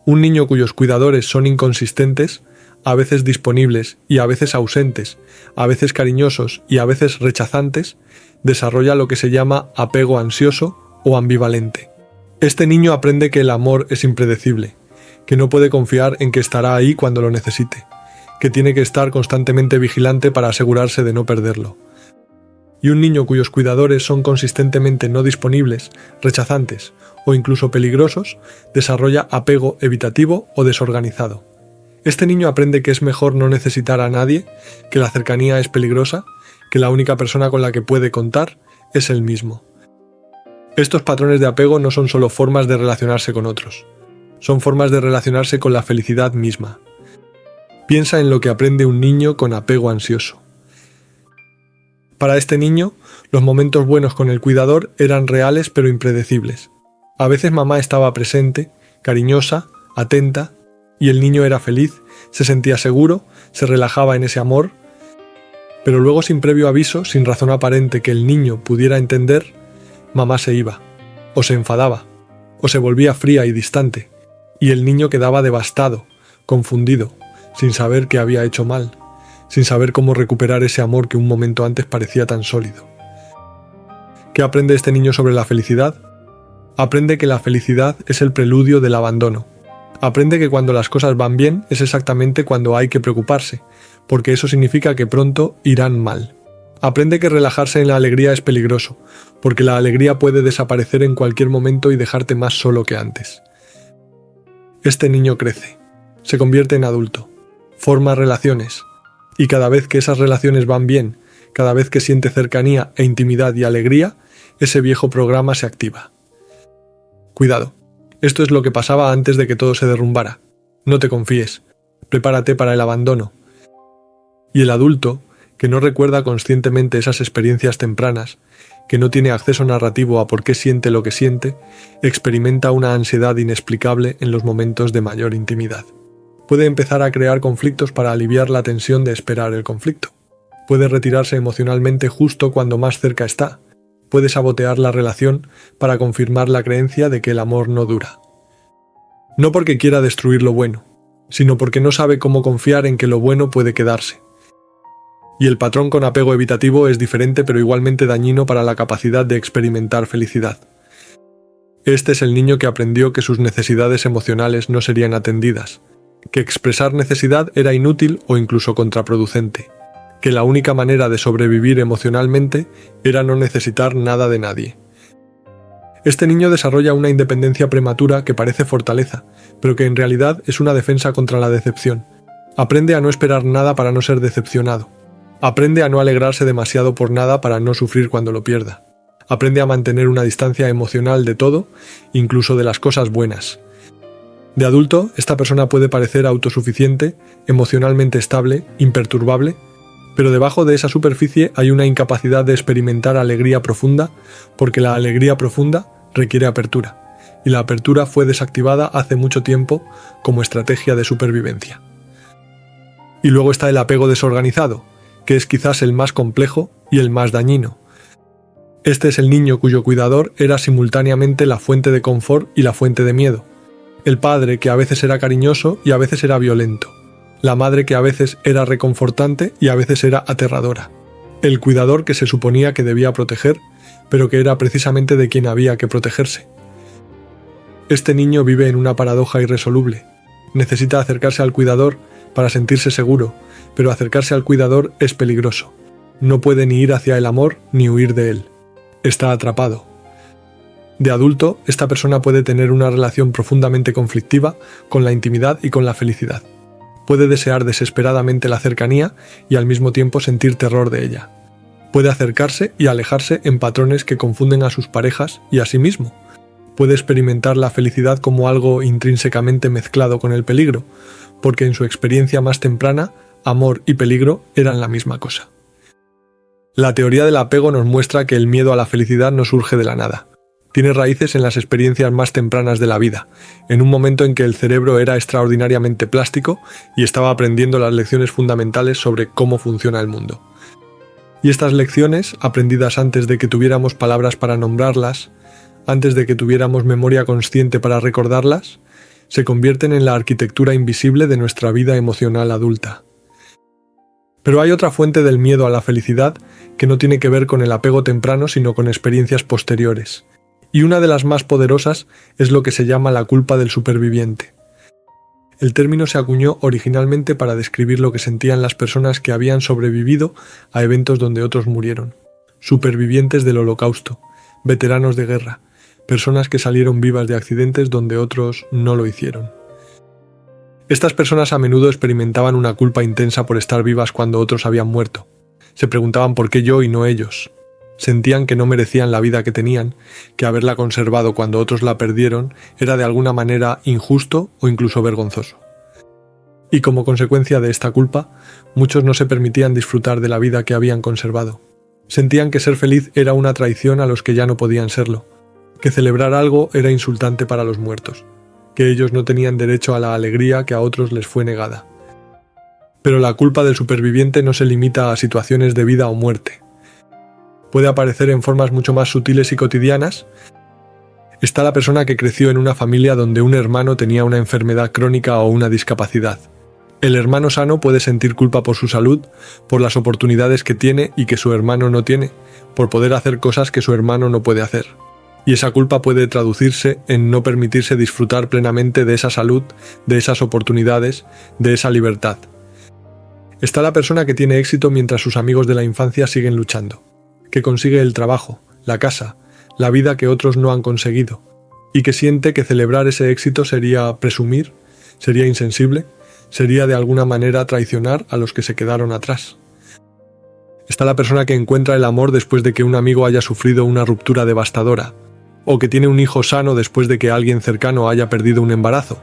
A: Un niño cuyos cuidadores son inconsistentes a veces disponibles y a veces ausentes, a veces cariñosos y a veces rechazantes, desarrolla lo que se llama apego ansioso o ambivalente. Este niño aprende que el amor es impredecible, que no puede confiar en que estará ahí cuando lo necesite, que tiene que estar constantemente vigilante para asegurarse de no perderlo. Y un niño cuyos cuidadores son consistentemente no disponibles, rechazantes o incluso peligrosos, desarrolla apego evitativo o desorganizado. Este niño aprende que es mejor no necesitar a nadie, que la cercanía es peligrosa, que la única persona con la que puede contar es él mismo. Estos patrones de apego no son solo formas de relacionarse con otros, son formas de relacionarse con la felicidad misma. Piensa en lo que aprende un niño con apego ansioso. Para este niño, los momentos buenos con el cuidador eran reales pero impredecibles. A veces mamá estaba presente, cariñosa, atenta, y el niño era feliz, se sentía seguro, se relajaba en ese amor, pero luego sin previo aviso, sin razón aparente que el niño pudiera entender, mamá se iba, o se enfadaba, o se volvía fría y distante, y el niño quedaba devastado, confundido, sin saber qué había hecho mal, sin saber cómo recuperar ese amor que un momento antes parecía tan sólido. ¿Qué aprende este niño sobre la felicidad? Aprende que la felicidad es el preludio del abandono. Aprende que cuando las cosas van bien es exactamente cuando hay que preocuparse, porque eso significa que pronto irán mal. Aprende que relajarse en la alegría es peligroso, porque la alegría puede desaparecer en cualquier momento y dejarte más solo que antes. Este niño crece, se convierte en adulto, forma relaciones, y cada vez que esas relaciones van bien, cada vez que siente cercanía e intimidad y alegría, ese viejo programa se activa. Cuidado, esto es lo que pasaba antes de que todo se derrumbara. No te confíes, prepárate para el abandono. Y el adulto, que no recuerda conscientemente esas experiencias tempranas, que no tiene acceso narrativo a por qué siente lo que siente, experimenta una ansiedad inexplicable en los momentos de mayor intimidad. Puede empezar a crear conflictos para aliviar la tensión de esperar el conflicto. Puede retirarse emocionalmente justo cuando más cerca está. Puede sabotear la relación para confirmar la creencia de que el amor no dura. No porque quiera destruir lo bueno, sino porque no sabe cómo confiar en que lo bueno puede quedarse. Y el patrón con apego evitativo es diferente pero igualmente dañino para la capacidad de experimentar felicidad. Este es el niño que aprendió que sus necesidades emocionales no serían atendidas, que expresar necesidad era inútil o incluso contraproducente, que la única manera de sobrevivir emocionalmente era no necesitar nada de nadie. Este niño desarrolla una independencia prematura que parece fortaleza, pero que en realidad es una defensa contra la decepción. Aprende a no esperar nada para no ser decepcionado. Aprende a no alegrarse demasiado por nada para no sufrir cuando lo pierda. Aprende a mantener una distancia emocional de todo, incluso de las cosas buenas. De adulto, esta persona puede parecer autosuficiente, emocionalmente estable, imperturbable, pero debajo de esa superficie hay una incapacidad de experimentar alegría profunda, porque la alegría profunda requiere apertura, y la apertura fue desactivada hace mucho tiempo como estrategia de supervivencia. Y luego está el apego desorganizado, que es quizás el más complejo y el más dañino. Este es el niño cuyo cuidador era simultáneamente la fuente de confort y la fuente de miedo. El padre que a veces era cariñoso y a veces era violento. La madre que a veces era reconfortante y a veces era aterradora. El cuidador que se suponía que debía proteger, pero que era precisamente de quien había que protegerse. Este niño vive en una paradoja irresoluble. Necesita acercarse al cuidador para sentirse seguro, pero acercarse al cuidador es peligroso. No puede ni ir hacia el amor ni huir de él. Está atrapado. De adulto, esta persona puede tener una relación profundamente conflictiva con la intimidad y con la felicidad. Puede desear desesperadamente la cercanía y al mismo tiempo sentir terror de ella. Puede acercarse y alejarse en patrones que confunden a sus parejas y a sí mismo. Puede experimentar la felicidad como algo intrínsecamente mezclado con el peligro, porque en su experiencia más temprana, amor y peligro eran la misma cosa. La teoría del apego nos muestra que el miedo a la felicidad no surge de la nada. Tiene raíces en las experiencias más tempranas de la vida, en un momento en que el cerebro era extraordinariamente plástico y estaba aprendiendo las lecciones fundamentales sobre cómo funciona el mundo. Y estas lecciones, aprendidas antes de que tuviéramos palabras para nombrarlas, antes de que tuviéramos memoria consciente para recordarlas, Se convierten en la arquitectura invisible de nuestra vida emocional adulta. Pero hay otra fuente del miedo a la felicidad que no tiene que ver con el apego temprano, sino con experiencias posteriores. Y una de las más poderosas es lo que se llama la culpa del superviviente. El término se acuñó originalmente para describir lo que sentían las personas que habían sobrevivido a eventos donde otros murieron. Supervivientes del Holocausto, veteranos de guerra, personas que salieron vivas de accidentes donde otros no lo hicieron. Estas personas a menudo experimentaban una culpa intensa por estar vivas cuando otros habían muerto. Se preguntaban por qué yo y no ellos. Sentían que no merecían la vida que tenían, que haberla conservado cuando otros la perdieron era de alguna manera injusto o incluso vergonzoso. Y como consecuencia de esta culpa, muchos no se permitían disfrutar de la vida que habían conservado. Sentían que ser feliz era una traición a los que ya no podían serlo, que celebrar algo era insultante para los muertos, que ellos no tenían derecho a la alegría que a otros les fue negada. Pero la culpa del superviviente no se limita a situaciones de vida o muerte. Puede aparecer en formas mucho más sutiles y cotidianas. Está la persona que creció en una familia donde un hermano tenía una enfermedad crónica o una discapacidad. El hermano sano puede sentir culpa por su salud, por las oportunidades que tiene y que su hermano no tiene, por poder hacer cosas que su hermano no puede hacer. Y esa culpa puede traducirse en no permitirse disfrutar plenamente de esa salud, de esas oportunidades, de esa libertad. Está la persona que tiene éxito mientras sus amigos de la infancia siguen luchando, que consigue el trabajo, la casa, la vida que otros no han conseguido, y que siente que celebrar ese éxito sería presumir, sería insensible, sería de alguna manera traicionar a los que se quedaron atrás. Está la persona que encuentra el amor después de que un amigo haya sufrido una ruptura devastadora, o que tiene un hijo sano después de que alguien cercano haya perdido un embarazo,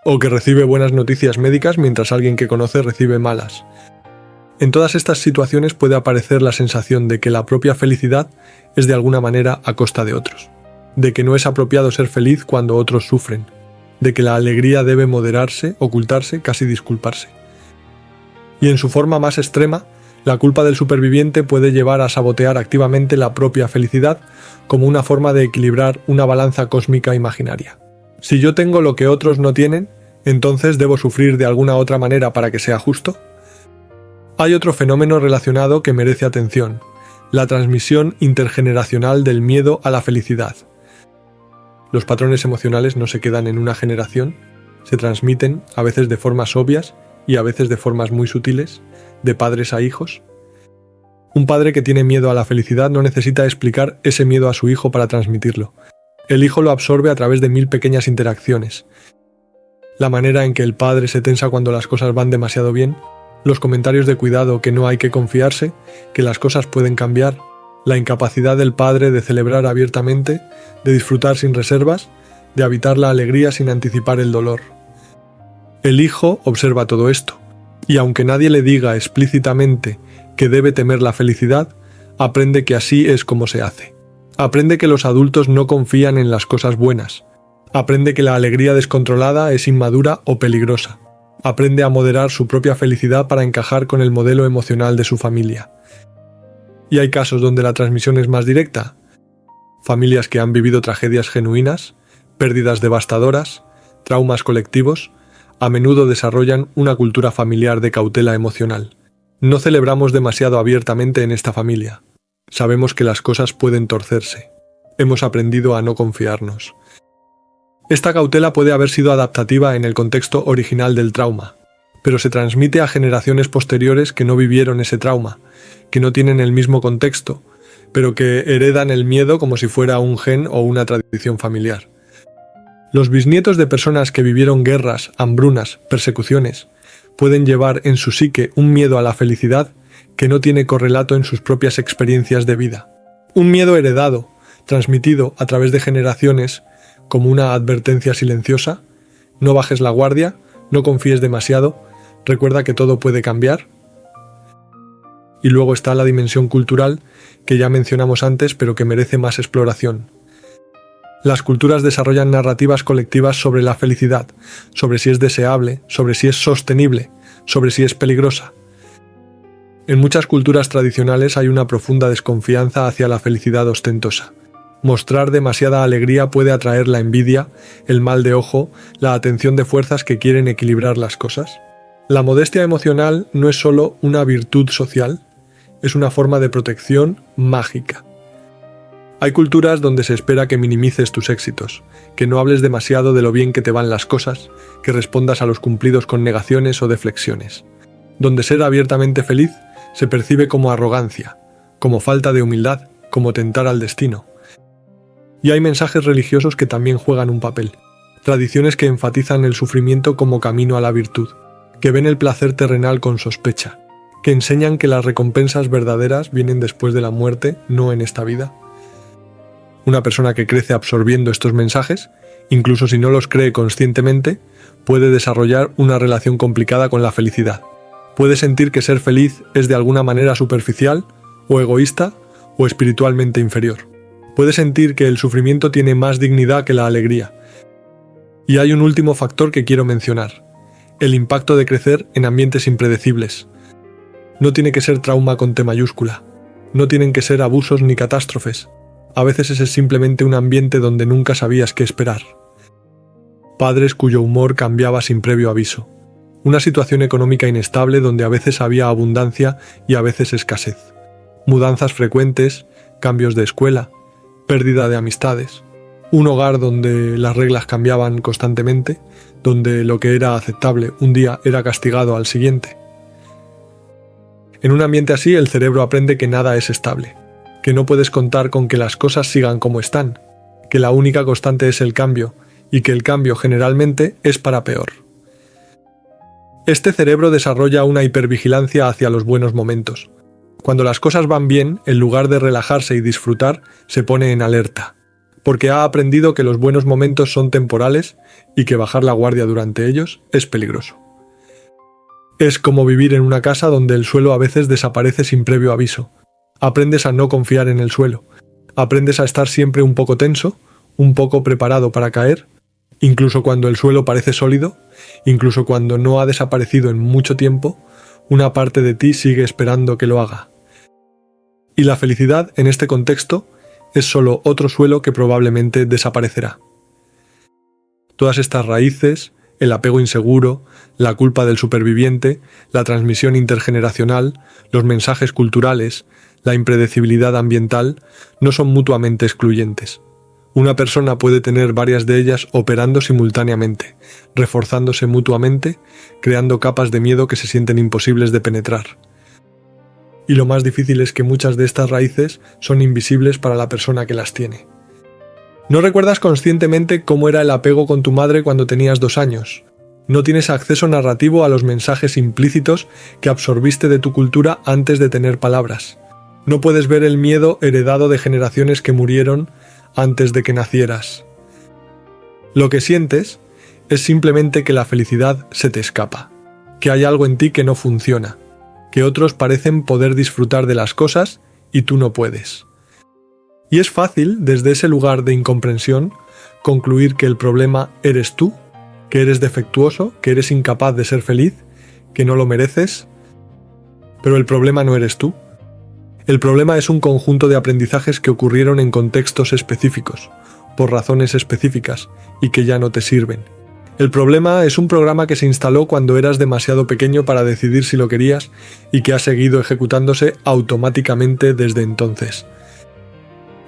A: o que recibe buenas noticias médicas mientras alguien que conoce recibe malas. En todas estas situaciones puede aparecer la sensación de que la propia felicidad es de alguna manera a costa de otros, de que no es apropiado ser feliz cuando otros sufren, de que la alegría debe moderarse, ocultarse, casi disculparse. Y en su forma más extrema, la culpa del superviviente puede llevar a sabotear activamente la propia felicidad como una forma de equilibrar una balanza cósmica imaginaria. Si yo tengo lo que otros no tienen, entonces debo sufrir de alguna otra manera para que sea justo. Hay otro fenómeno relacionado que merece atención: la transmisión intergeneracional del miedo a la felicidad. Los patrones emocionales no se quedan en una generación, se transmiten, a veces de formas obvias y a veces de formas muy sutiles, de padres a hijos. Un padre que tiene miedo a la felicidad no necesita explicar ese miedo a su hijo para transmitirlo. El hijo lo absorbe a través de 1000 pequeñas interacciones. La manera en que el padre se tensa cuando las cosas van demasiado bien, los comentarios de cuidado, que no hay que confiarse, que las cosas pueden cambiar, la incapacidad del padre de celebrar abiertamente, de disfrutar sin reservas, de habitar la alegría sin anticipar el dolor. El hijo observa todo esto, y aunque nadie le diga explícitamente que debe temer la felicidad, aprende que así es como se hace. Aprende que los adultos no confían en las cosas buenas. Aprende que la alegría descontrolada es inmadura o peligrosa. Aprende a moderar su propia felicidad para encajar con el modelo emocional de su familia. Y hay casos donde la transmisión es más directa. Familias que han vivido tragedias genuinas, pérdidas devastadoras, traumas colectivos, a menudo desarrollan una cultura familiar de cautela emocional. No celebramos demasiado abiertamente en esta familia. Sabemos que las cosas pueden torcerse. Hemos aprendido a no confiarnos. Esta cautela puede haber sido adaptativa en el contexto original del trauma, pero se transmite a generaciones posteriores que no vivieron ese trauma, que no tienen el mismo contexto, pero que heredan el miedo como si fuera un gen o una tradición familiar. Los bisnietos de personas que vivieron guerras, hambrunas, persecuciones, pueden llevar en su psique un miedo a la felicidad que no tiene correlato en sus propias experiencias de vida. Un miedo heredado, transmitido a través de generaciones, como una advertencia silenciosa: no bajes la guardia, no confíes demasiado, recuerda que todo puede cambiar. Y luego está la dimensión cultural, que ya mencionamos antes, pero que merece más exploración. Las culturas desarrollan narrativas colectivas sobre la felicidad, sobre si es deseable, sobre si es sostenible, sobre si es peligrosa. En muchas culturas tradicionales hay una profunda desconfianza hacia la felicidad ostentosa. Mostrar demasiada alegría puede atraer la envidia, el mal de ojo, la atención de fuerzas que quieren equilibrar las cosas. La modestia emocional no es solo una virtud social, es una forma de protección mágica. Hay culturas donde se espera que minimices tus éxitos, que no hables demasiado de lo bien que te van las cosas, que respondas a los cumplidos con negaciones o deflexiones. Donde ser abiertamente feliz se percibe como arrogancia, como falta de humildad, como tentar al destino. Y hay mensajes religiosos que también juegan un papel. Tradiciones que enfatizan el sufrimiento como camino a la virtud, que ven el placer terrenal con sospecha, que enseñan que las recompensas verdaderas vienen después de la muerte, no en esta vida. Una persona que crece absorbiendo estos mensajes, incluso si no los cree conscientemente, puede desarrollar una relación complicada con la felicidad. Puede sentir que ser feliz es de alguna manera superficial, o egoísta, o espiritualmente inferior. Puede sentir que el sufrimiento tiene más dignidad que la alegría. Y hay un último factor que quiero mencionar: el impacto de crecer en ambientes impredecibles. No tiene que ser trauma con T mayúscula. No tienen que ser abusos ni catástrofes. A veces ese es simplemente un ambiente donde nunca sabías qué esperar. Padres cuyo humor cambiaba sin previo aviso. Una situación económica inestable donde a veces había abundancia y a veces escasez. Mudanzas frecuentes, cambios de escuela, pérdida de amistades. Un hogar donde las reglas cambiaban constantemente, donde lo que era aceptable un día era castigado al siguiente. En un ambiente así, el cerebro aprende que nada es estable, que no puedes contar con que las cosas sigan como están, que la única constante es el cambio, y que el cambio generalmente es para peor. Este cerebro desarrolla una hipervigilancia hacia los buenos momentos. Cuando las cosas van bien, en lugar de relajarse y disfrutar, se pone en alerta, porque ha aprendido que los buenos momentos son temporales y que bajar la guardia durante ellos es peligroso. Es como vivir en una casa donde el suelo a veces desaparece sin previo aviso. Aprendes a no confiar en el suelo. Aprendes a estar siempre un poco tenso, un poco preparado para caer, incluso cuando el suelo parece sólido, incluso cuando no ha desaparecido en mucho tiempo, una parte de ti sigue esperando que lo haga. Y la felicidad, en este contexto, es solo otro suelo que probablemente desaparecerá. Todas estas raíces, el apego inseguro, la culpa del superviviente, la transmisión intergeneracional, los mensajes culturales, la impredecibilidad ambiental, no son mutuamente excluyentes. Una persona puede tener varias de ellas operando simultáneamente, reforzándose mutuamente, creando capas de miedo que se sienten imposibles de penetrar. Y lo más difícil es que muchas de estas raíces son invisibles para la persona que las tiene. No recuerdas conscientemente cómo era el apego con tu madre cuando tenías 2 años. No tienes acceso narrativo a los mensajes implícitos que absorbiste de tu cultura antes de tener palabras. No puedes ver el miedo heredado de generaciones que murieron antes de que nacieras. Lo que sientes es simplemente que la felicidad se te escapa, que hay algo en ti que no funciona, que otros parecen poder disfrutar de las cosas y tú no puedes. Y es fácil, desde ese lugar de incomprensión, concluir que el problema eres tú, que eres defectuoso, que eres incapaz de ser feliz, que no lo mereces. Pero el problema no eres tú. El problema es un conjunto de aprendizajes que ocurrieron en contextos específicos, por razones específicas, y que ya no te sirven. El problema es un programa que se instaló cuando eras demasiado pequeño para decidir si lo querías y que ha seguido ejecutándose automáticamente desde entonces.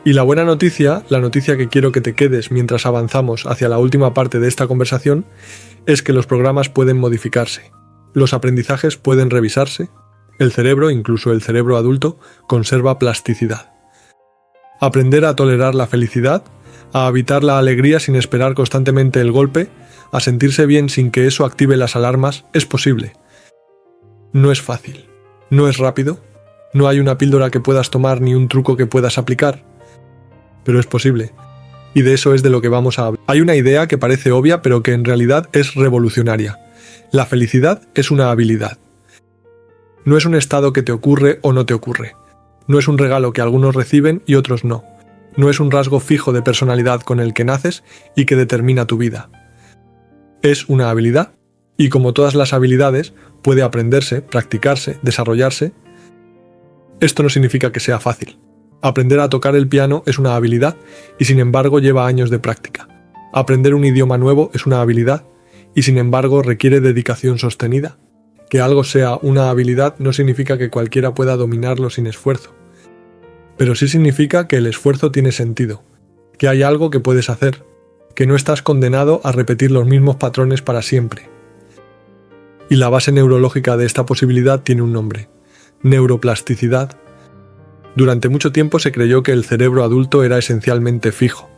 A: Y la buena noticia, la noticia que quiero que te quedes mientras avanzamos hacia la última parte de esta conversación, es que los programas pueden modificarse, los aprendizajes pueden revisarse. El cerebro, incluso el cerebro adulto, conserva plasticidad. Aprender a tolerar la felicidad, a habitar la alegría sin esperar constantemente el golpe, a sentirse bien sin que eso active las alarmas, es posible. No es fácil, no es rápido, no hay una píldora que puedas tomar ni un truco que puedas aplicar, pero es posible. Y de eso es de lo que vamos a hablar. Hay una idea que parece obvia, pero que en realidad es revolucionaria. La felicidad es una habilidad. No es un estado que te ocurre o no te ocurre. No es un regalo que algunos reciben y otros no. No es un rasgo fijo de personalidad con el que naces y que determina tu vida. Es una habilidad, y como todas las habilidades, puede aprenderse, practicarse, desarrollarse. Esto no significa que sea fácil. Aprender a tocar el piano es una habilidad y sin embargo lleva años de práctica. Aprender un idioma nuevo es una habilidad y sin embargo requiere dedicación sostenida. Que algo sea una habilidad no significa que cualquiera pueda dominarlo sin esfuerzo. Pero sí significa que el esfuerzo tiene sentido, que hay algo que puedes hacer, que no estás condenado a repetir los mismos patrones para siempre. Y la base neurológica de esta posibilidad tiene un nombre: neuroplasticidad. Durante mucho tiempo se creyó que el cerebro adulto era esencialmente fijo,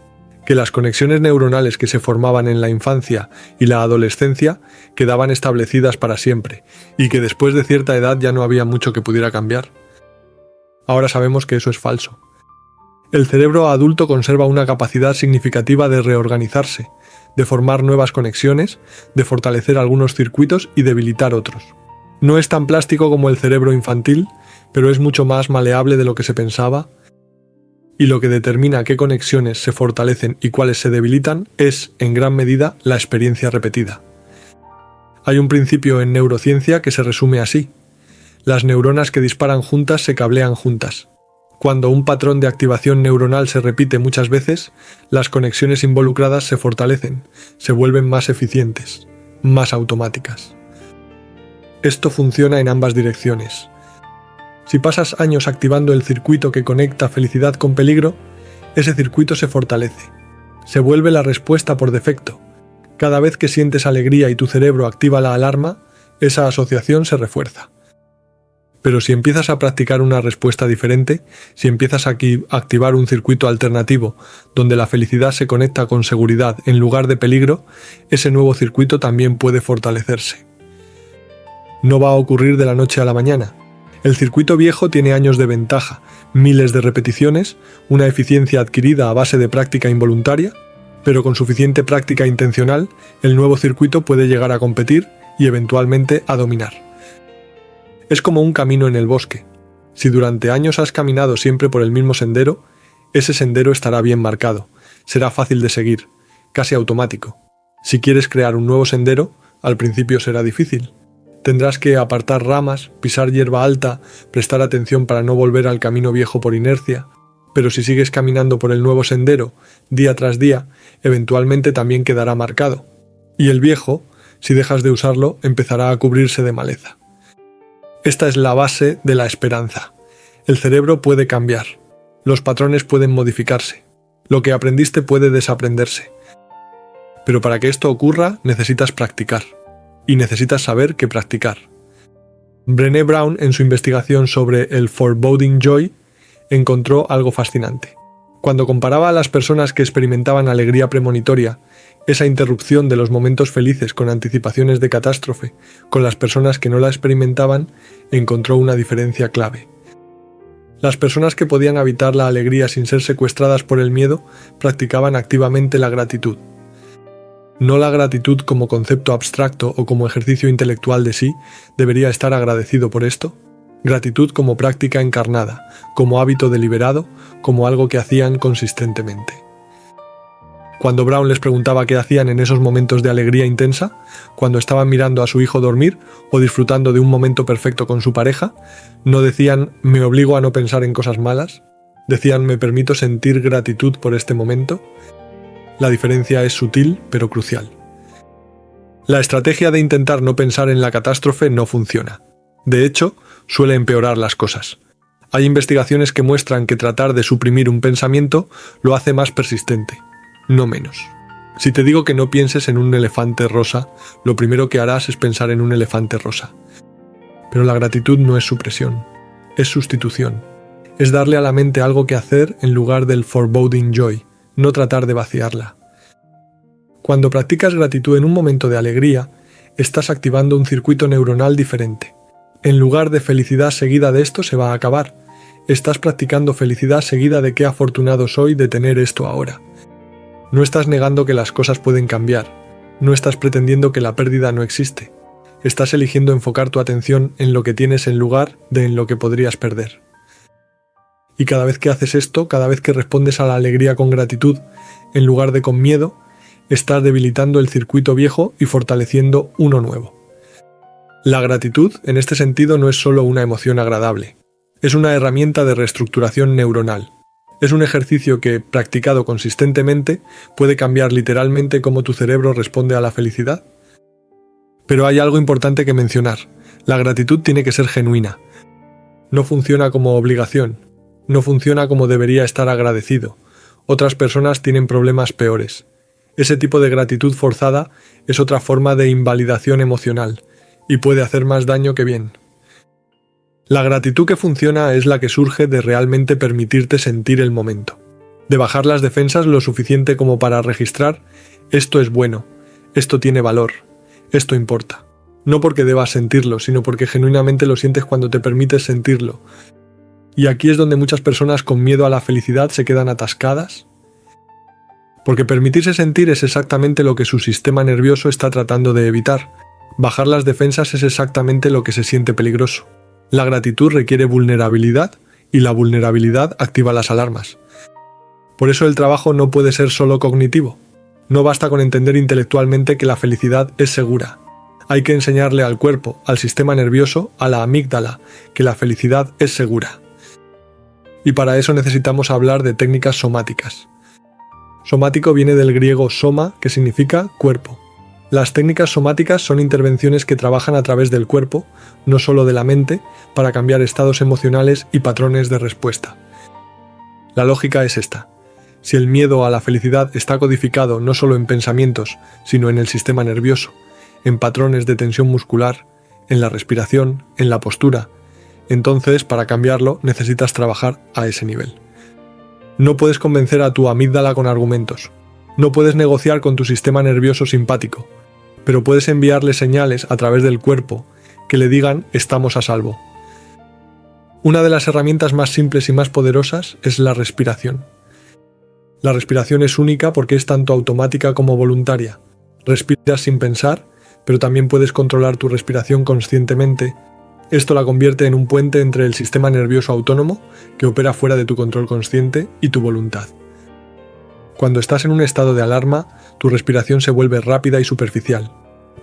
A: que las conexiones neuronales que se formaban en la infancia y la adolescencia quedaban establecidas para siempre, y que después de cierta edad ya no había mucho que pudiera cambiar. Ahora sabemos que eso es falso. El cerebro adulto conserva una capacidad significativa de reorganizarse, de formar nuevas conexiones, de fortalecer algunos circuitos y debilitar otros. No es tan plástico como el cerebro infantil, pero es mucho más maleable de lo que se pensaba, y lo que determina qué conexiones se fortalecen y cuáles se debilitan es, en gran medida, la experiencia repetida. Hay un principio en neurociencia que se resume así: las neuronas que disparan juntas se cablean juntas. Cuando un patrón de activación neuronal se repite muchas veces, las conexiones involucradas se fortalecen, se vuelven más eficientes, más automáticas. Esto funciona en ambas direcciones. Si pasas años activando el circuito que conecta felicidad con peligro, ese circuito se fortalece. Se vuelve la respuesta por defecto. Cada vez que sientes alegría y tu cerebro activa la alarma, esa asociación se refuerza. Pero si empiezas a practicar una respuesta diferente, si empiezas a activar un circuito alternativo donde la felicidad se conecta con seguridad en lugar de peligro, ese nuevo circuito también puede fortalecerse. No va a ocurrir de la noche a la mañana. El circuito viejo tiene años de ventaja, miles de repeticiones, una eficiencia adquirida a base de práctica involuntaria, pero con suficiente práctica intencional, el nuevo circuito puede llegar a competir y eventualmente a dominar. Es como un camino en el bosque. Si durante años has caminado siempre por el mismo sendero, ese sendero estará bien marcado, será fácil de seguir, casi automático. Si quieres crear un nuevo sendero, al principio será difícil. Tendrás que apartar ramas, pisar hierba alta, prestar atención para no volver al camino viejo por inercia, pero si sigues caminando por el nuevo sendero, día tras día, eventualmente también quedará marcado. Y el viejo, si dejas de usarlo, empezará a cubrirse de maleza. Esta es la base de la esperanza. El cerebro puede cambiar. Los patrones pueden modificarse. Lo que aprendiste puede desaprenderse. Pero para que esto ocurra, necesitas practicar. Y necesitas saber qué practicar. Brené Brown, en su investigación sobre el foreboding joy, encontró algo fascinante. Cuando comparaba a las personas que experimentaban alegría premonitoria, esa interrupción de los momentos felices con anticipaciones de catástrofe, con las personas que no la experimentaban, encontró una diferencia clave. Las personas que podían habitar la alegría sin ser secuestradas por el miedo practicaban activamente la gratitud. No la gratitud como concepto abstracto o como ejercicio intelectual de sí, debería estar agradecido por esto. Gratitud como práctica encarnada, como hábito deliberado, como algo que hacían consistentemente. Cuando Brown les preguntaba qué hacían en esos momentos de alegría intensa, cuando estaban mirando a su hijo dormir o disfrutando de un momento perfecto con su pareja, no decían «me obligo a no pensar en cosas malas», decían «me permito sentir gratitud por este momento». La diferencia es sutil, pero crucial. La estrategia de intentar no pensar en la catástrofe no funciona. De hecho, suele empeorar las cosas. Hay investigaciones que muestran que tratar de suprimir un pensamiento lo hace más persistente, no menos. Si te digo que no pienses en un elefante rosa, lo primero que harás es pensar en un elefante rosa. Pero la gratitud no es supresión, es sustitución. Es darle a la mente algo que hacer en lugar del foreboding joy, no tratar de vaciarla. Cuando practicas gratitud en un momento de alegría, estás activando un circuito neuronal diferente. En lugar de felicidad seguida de esto se va a acabar. Estás practicando felicidad seguida de qué afortunado soy de tener esto ahora. No estás negando que las cosas pueden cambiar. No estás pretendiendo que la pérdida no existe. Estás eligiendo enfocar tu atención en lo que tienes en lugar de en lo que podrías perder. Y cada vez que haces esto, cada vez que respondes a la alegría con gratitud, en lugar de con miedo, estás debilitando el circuito viejo y fortaleciendo uno nuevo. La gratitud, en este sentido, no es solo una emoción agradable. Es una herramienta de reestructuración neuronal. Es un ejercicio que, practicado consistentemente, puede cambiar literalmente cómo tu cerebro responde a la felicidad. Pero hay algo importante que mencionar. La gratitud tiene que ser genuina. No funciona como obligación. No funciona como debería estar agradecido. Otras personas tienen problemas peores. Ese tipo de gratitud forzada es otra forma de invalidación emocional y puede hacer más daño que bien. La gratitud que funciona es la que surge de realmente permitirte sentir el momento, de bajar las defensas lo suficiente como para registrar: esto es bueno, esto tiene valor, esto importa. No porque debas sentirlo, sino porque genuinamente lo sientes cuando te permites sentirlo. Y aquí es donde muchas personas con miedo a la felicidad se quedan atascadas. Porque permitirse sentir es exactamente lo que su sistema nervioso está tratando de evitar. Bajar las defensas es exactamente lo que se siente peligroso. La gratitud requiere vulnerabilidad y la vulnerabilidad activa las alarmas. Por eso el trabajo no puede ser solo cognitivo. No basta con entender intelectualmente que la felicidad es segura. Hay que enseñarle al cuerpo, al sistema nervioso, a la amígdala, que la felicidad es segura. Y para eso necesitamos hablar de técnicas somáticas. Somático viene del griego soma, que significa cuerpo. Las técnicas somáticas son intervenciones que trabajan a través del cuerpo, no solo de la mente, para cambiar estados emocionales y patrones de respuesta. La lógica es esta. Si el miedo a la felicidad está codificado no solo en pensamientos, sino en el sistema nervioso, en patrones de tensión muscular, en la respiración, en la postura, entonces para cambiarlo necesitas trabajar a ese nivel. No puedes convencer a tu amígdala con argumentos. No puedes negociar con tu sistema nervioso simpático, pero puedes enviarle señales a través del cuerpo que le digan: estamos a salvo. Una de las herramientas más simples y más poderosas es la respiración. La respiración es única porque es tanto automática como voluntaria. Respiras sin pensar, pero también puedes controlar tu respiración conscientemente. Esto la convierte en un puente entre el sistema nervioso autónomo, que opera fuera de tu control consciente, y tu voluntad. Cuando estás en un estado de alarma, tu respiración se vuelve rápida y superficial.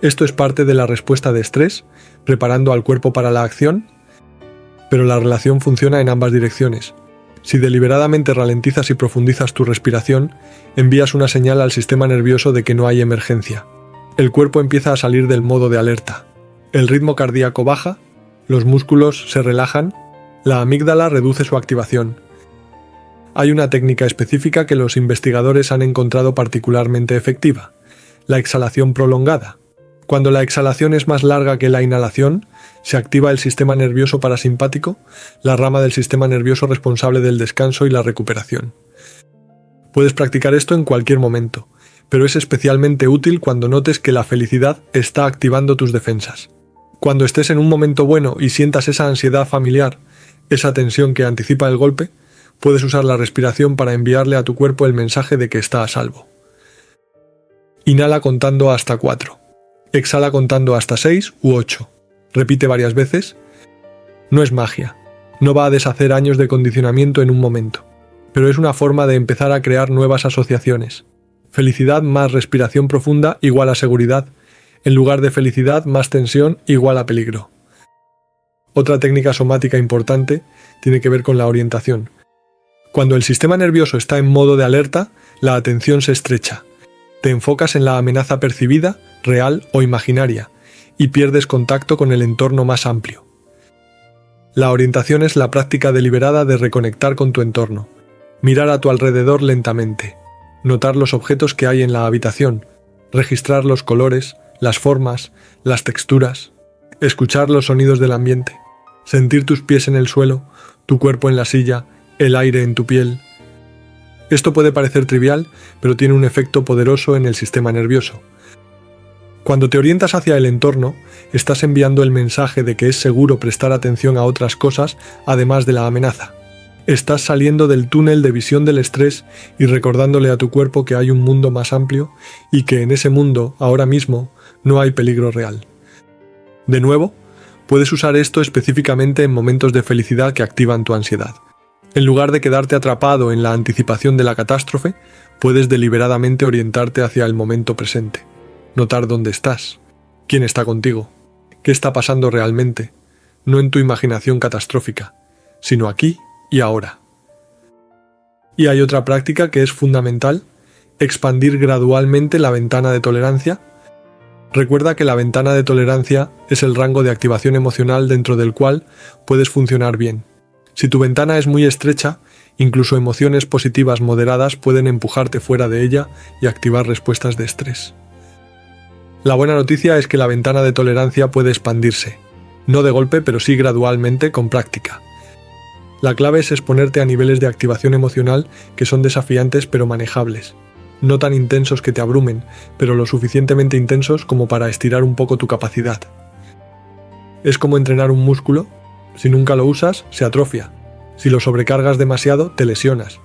A: Esto es parte de la respuesta de estrés, preparando al cuerpo para la acción, pero la relación funciona en ambas direcciones. Si deliberadamente ralentizas y profundizas tu respiración, envías una señal al sistema nervioso de que no hay emergencia. El cuerpo empieza a salir del modo de alerta. El ritmo cardíaco baja, los músculos se relajan, la amígdala reduce su activación. Hay una técnica específica que los investigadores han encontrado particularmente efectiva: la exhalación prolongada. Cuando la exhalación es más larga que la inhalación, se activa el sistema nervioso parasimpático, la rama del sistema nervioso responsable del descanso y la recuperación. Puedes practicar esto en cualquier momento, pero es especialmente útil cuando notes que la felicidad está activando tus defensas. Cuando estés en un momento bueno y sientas esa ansiedad familiar, esa tensión que anticipa el golpe, puedes usar la respiración para enviarle a tu cuerpo el mensaje de que está a salvo. Inhala contando hasta 4. Exhala contando hasta 6 u 8. Repite varias veces. No es magia. No va a deshacer años de condicionamiento en un momento. Pero es una forma de empezar a crear nuevas asociaciones. Felicidad más respiración profunda igual a seguridad. En lugar de felicidad más tensión igual a peligro. Otra técnica somática importante tiene que ver con la orientación. Cuando el sistema nervioso está en modo de alerta, la atención se estrecha. Te enfocas en la amenaza percibida, real o imaginaria, y pierdes contacto con el entorno más amplio. La orientación es la práctica deliberada de reconectar con tu entorno, mirar a tu alrededor lentamente, notar los objetos que hay en la habitación, registrar los colores, las formas, las texturas, escuchar los sonidos del ambiente, sentir tus pies en el suelo, tu cuerpo en la silla, el aire en tu piel. Esto puede parecer trivial, pero tiene un efecto poderoso en el sistema nervioso. Cuando te orientas hacia el entorno, estás enviando el mensaje de que es seguro prestar atención a otras cosas además de la amenaza. Estás saliendo del túnel de visión del estrés y recordándole a tu cuerpo que hay un mundo más amplio y que en ese mundo, ahora mismo, no hay peligro real. De nuevo, puedes usar esto específicamente en momentos de felicidad que activan tu ansiedad. En lugar de quedarte atrapado en la anticipación de la catástrofe, puedes deliberadamente orientarte hacia el momento presente. Notar dónde estás, quién está contigo, qué está pasando realmente, no en tu imaginación catastrófica, sino aquí y ahora. Y hay otra práctica que es fundamental: expandir gradualmente la ventana de tolerancia. Recuerda que la ventana de tolerancia es el rango de activación emocional dentro del cual puedes funcionar bien. Si tu ventana es muy estrecha, incluso emociones positivas moderadas pueden empujarte fuera de ella y activar respuestas de estrés. La buena noticia es que la ventana de tolerancia puede expandirse, no de golpe, pero sí gradualmente con práctica. La clave es exponerte a niveles de activación emocional que son desafiantes pero manejables. No tan intensos que te abrumen, pero lo suficientemente intensos como para estirar un poco tu capacidad. Es como entrenar un músculo: si nunca lo usas, se atrofia. Si lo sobrecargas demasiado, te lesionas.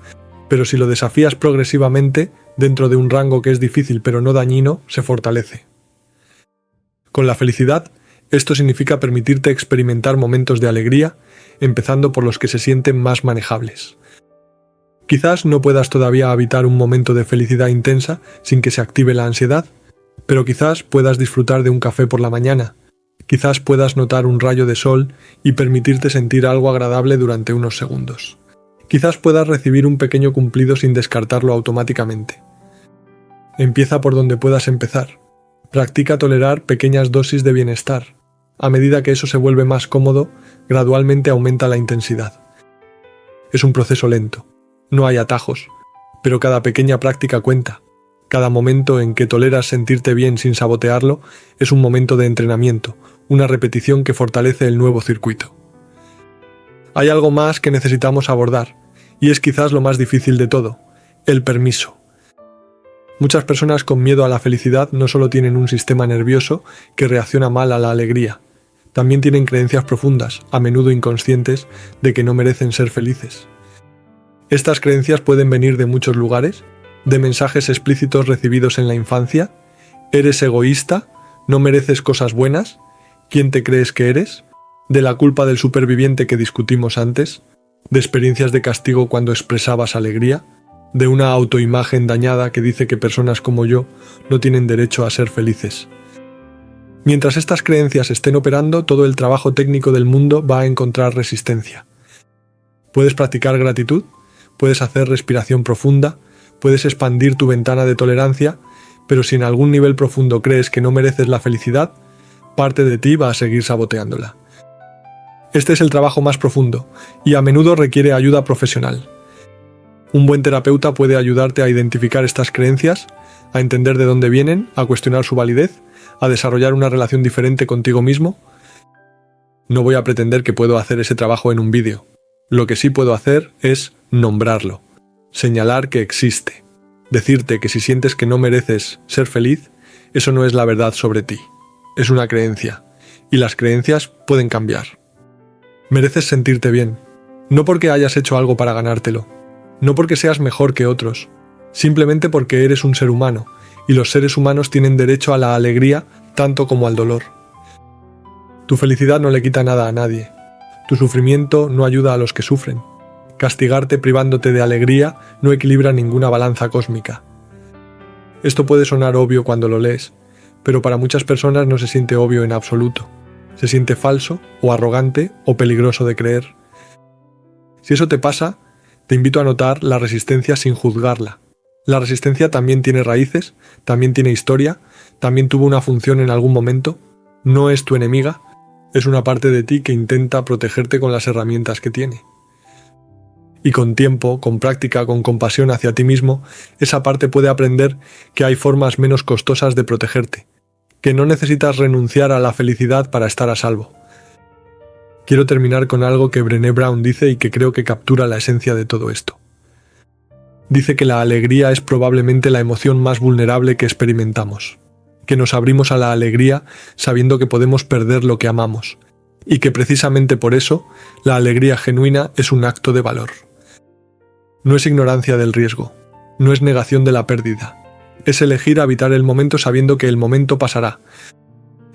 A: Pero si lo desafías progresivamente, dentro de un rango que es difícil pero no dañino, se fortalece. Con la felicidad, esto significa permitirte experimentar momentos de alegría, empezando por los que se sienten más manejables. Quizás no puedas todavía habitar un momento de felicidad intensa sin que se active la ansiedad, pero quizás puedas disfrutar de un café por la mañana. Quizás puedas notar un rayo de sol y permitirte sentir algo agradable durante unos segundos. Quizás puedas recibir un pequeño cumplido sin descartarlo automáticamente. Empieza por donde puedas empezar. Practica tolerar pequeñas dosis de bienestar. A medida que eso se vuelve más cómodo, gradualmente aumenta la intensidad. Es un proceso lento. No hay atajos, pero cada pequeña práctica cuenta. Cada momento en que toleras sentirte bien sin sabotearlo es un momento de entrenamiento, una repetición que fortalece el nuevo circuito. Hay algo más que necesitamos abordar, y es quizás lo más difícil de todo: el permiso. Muchas personas con miedo a la felicidad no solo tienen un sistema nervioso que reacciona mal a la alegría, también tienen creencias profundas, a menudo inconscientes, de que no merecen ser felices. Estas creencias pueden venir de muchos lugares: de mensajes explícitos recibidos en la infancia: ¿eres egoísta? ¿No mereces cosas buenas? ¿Quién te crees que eres? De la culpa del superviviente que discutimos antes, de experiencias de castigo cuando expresabas alegría, de una autoimagen dañada que dice que personas como yo no tienen derecho a ser felices. Mientras estas creencias estén operando, todo el trabajo técnico del mundo va a encontrar resistencia. Puedes practicar gratitud, puedes hacer respiración profunda, puedes expandir tu ventana de tolerancia, pero si en algún nivel profundo crees que no mereces la felicidad, parte de ti va a seguir saboteándola. Este es el trabajo más profundo, y a menudo requiere ayuda profesional. Un buen terapeuta puede ayudarte a identificar estas creencias, a entender de dónde vienen, a cuestionar su validez, a desarrollar una relación diferente contigo mismo. No voy a pretender que puedo hacer ese trabajo en un vídeo. Lo que sí puedo hacer es nombrarlo, señalar que existe, decirte que si sientes que no mereces ser feliz, eso no es la verdad sobre ti, es una creencia, y las creencias pueden cambiar. Mereces sentirte bien, no porque hayas hecho algo para ganártelo, no porque seas mejor que otros, simplemente porque eres un ser humano, y los seres humanos tienen derecho a la alegría tanto como al dolor. Tu felicidad no le quita nada a nadie. Tu sufrimiento no ayuda a los que sufren. Castigarte privándote de alegría no equilibra ninguna balanza cósmica. Esto puede sonar obvio cuando lo lees, pero para muchas personas no se siente obvio en absoluto. Se siente falso, o arrogante, o peligroso de creer. Si eso te pasa, te invito a notar la resistencia sin juzgarla. La resistencia también tiene raíces, también tiene historia, también tuvo una función en algún momento. No es tu enemiga, es una parte de ti que intenta protegerte con las herramientas que tiene. Y con tiempo, con práctica, con compasión hacia ti mismo, esa parte puede aprender que hay formas menos costosas de protegerte, que no necesitas renunciar a la felicidad para estar a salvo. Quiero terminar con algo que Brené Brown dice y que creo que captura la esencia de todo esto. Dice que la alegría es probablemente la emoción más vulnerable que experimentamos, que nos abrimos a la alegría sabiendo que podemos perder lo que amamos, y que precisamente por eso la alegría genuina es un acto de valor. No es ignorancia del riesgo, no es negación de la pérdida, es elegir habitar el momento sabiendo que el momento pasará.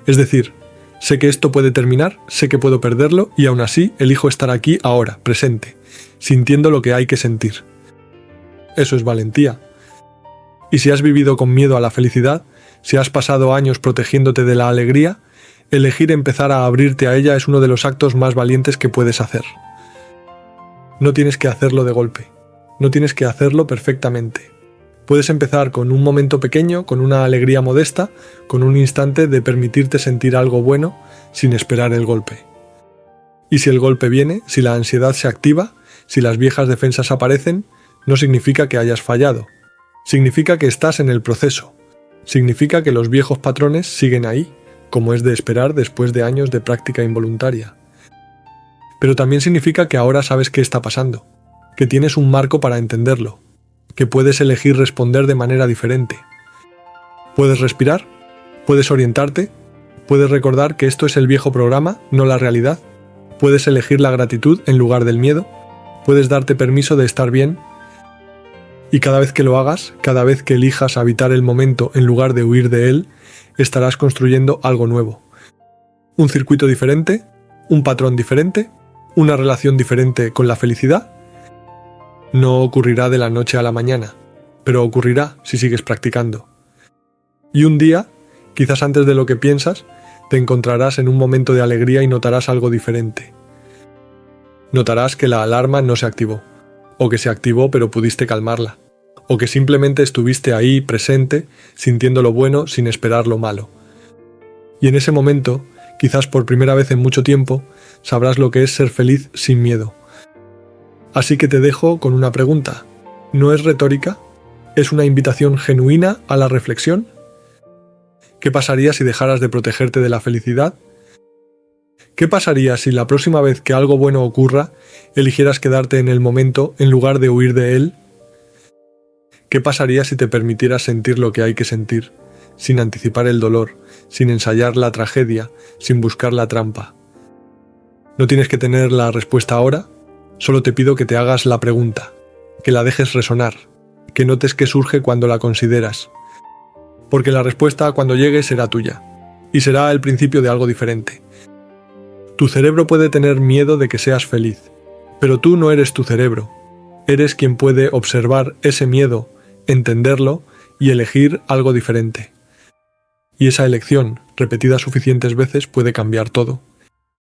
A: Es decir, sé que esto puede terminar, sé que puedo perderlo y aún así elijo estar aquí ahora, presente, sintiendo lo que hay que sentir. Eso es valentía. Y si has vivido con miedo a la felicidad, si has pasado años protegiéndote de la alegría, elegir empezar a abrirte a ella es uno de los actos más valientes que puedes hacer. No tienes que hacerlo de golpe. No tienes que hacerlo perfectamente. Puedes empezar con un momento pequeño, con una alegría modesta, con un instante de permitirte sentir algo bueno sin esperar el golpe. Y si el golpe viene, si la ansiedad se activa, si las viejas defensas aparecen, no significa que hayas fallado. Significa que estás en el proceso. Significa que los viejos patrones siguen ahí, como es de esperar después de años de práctica involuntaria. Pero también significa que ahora sabes qué está pasando, que tienes un marco para entenderlo, que puedes elegir responder de manera diferente. Puedes respirar, puedes orientarte, puedes recordar que esto es el viejo programa, no la realidad. Puedes elegir la gratitud en lugar del miedo, puedes darte permiso de estar bien. Y cada vez que lo hagas, cada vez que elijas habitar el momento en lugar de huir de él, estarás construyendo algo nuevo. Un circuito diferente, un patrón diferente, una relación diferente con la felicidad. No ocurrirá de la noche a la mañana, pero ocurrirá si sigues practicando. Y un día, quizás antes de lo que piensas, te encontrarás en un momento de alegría y notarás algo diferente. Notarás que la alarma no se activó, o que se activó pero pudiste calmarla, o que simplemente estuviste ahí presente, sintiendo lo bueno sin esperar lo malo. Y en ese momento, quizás por primera vez en mucho tiempo, sabrás lo que es ser feliz sin miedo. Así que te dejo con una pregunta. ¿No es retórica? ¿Es una invitación genuina a la reflexión? ¿Qué pasaría si dejaras de protegerte de la felicidad? ¿Qué pasaría si la próxima vez que algo bueno ocurra, eligieras quedarte en el momento en lugar de huir de él? ¿Qué pasaría si te permitieras sentir lo que hay que sentir, sin anticipar el dolor, sin ensayar la tragedia, sin buscar la trampa? No tienes que tener la respuesta ahora, solo te pido que te hagas la pregunta, que la dejes resonar, que notes qué surge cuando la consideras. Porque la respuesta cuando llegue será tuya, y será el principio de algo diferente. Tu cerebro puede tener miedo de que seas feliz, pero tú no eres tu cerebro. Eres quien puede observar ese miedo, entenderlo y elegir algo diferente. Y esa elección, repetida suficientes veces, puede cambiar todo.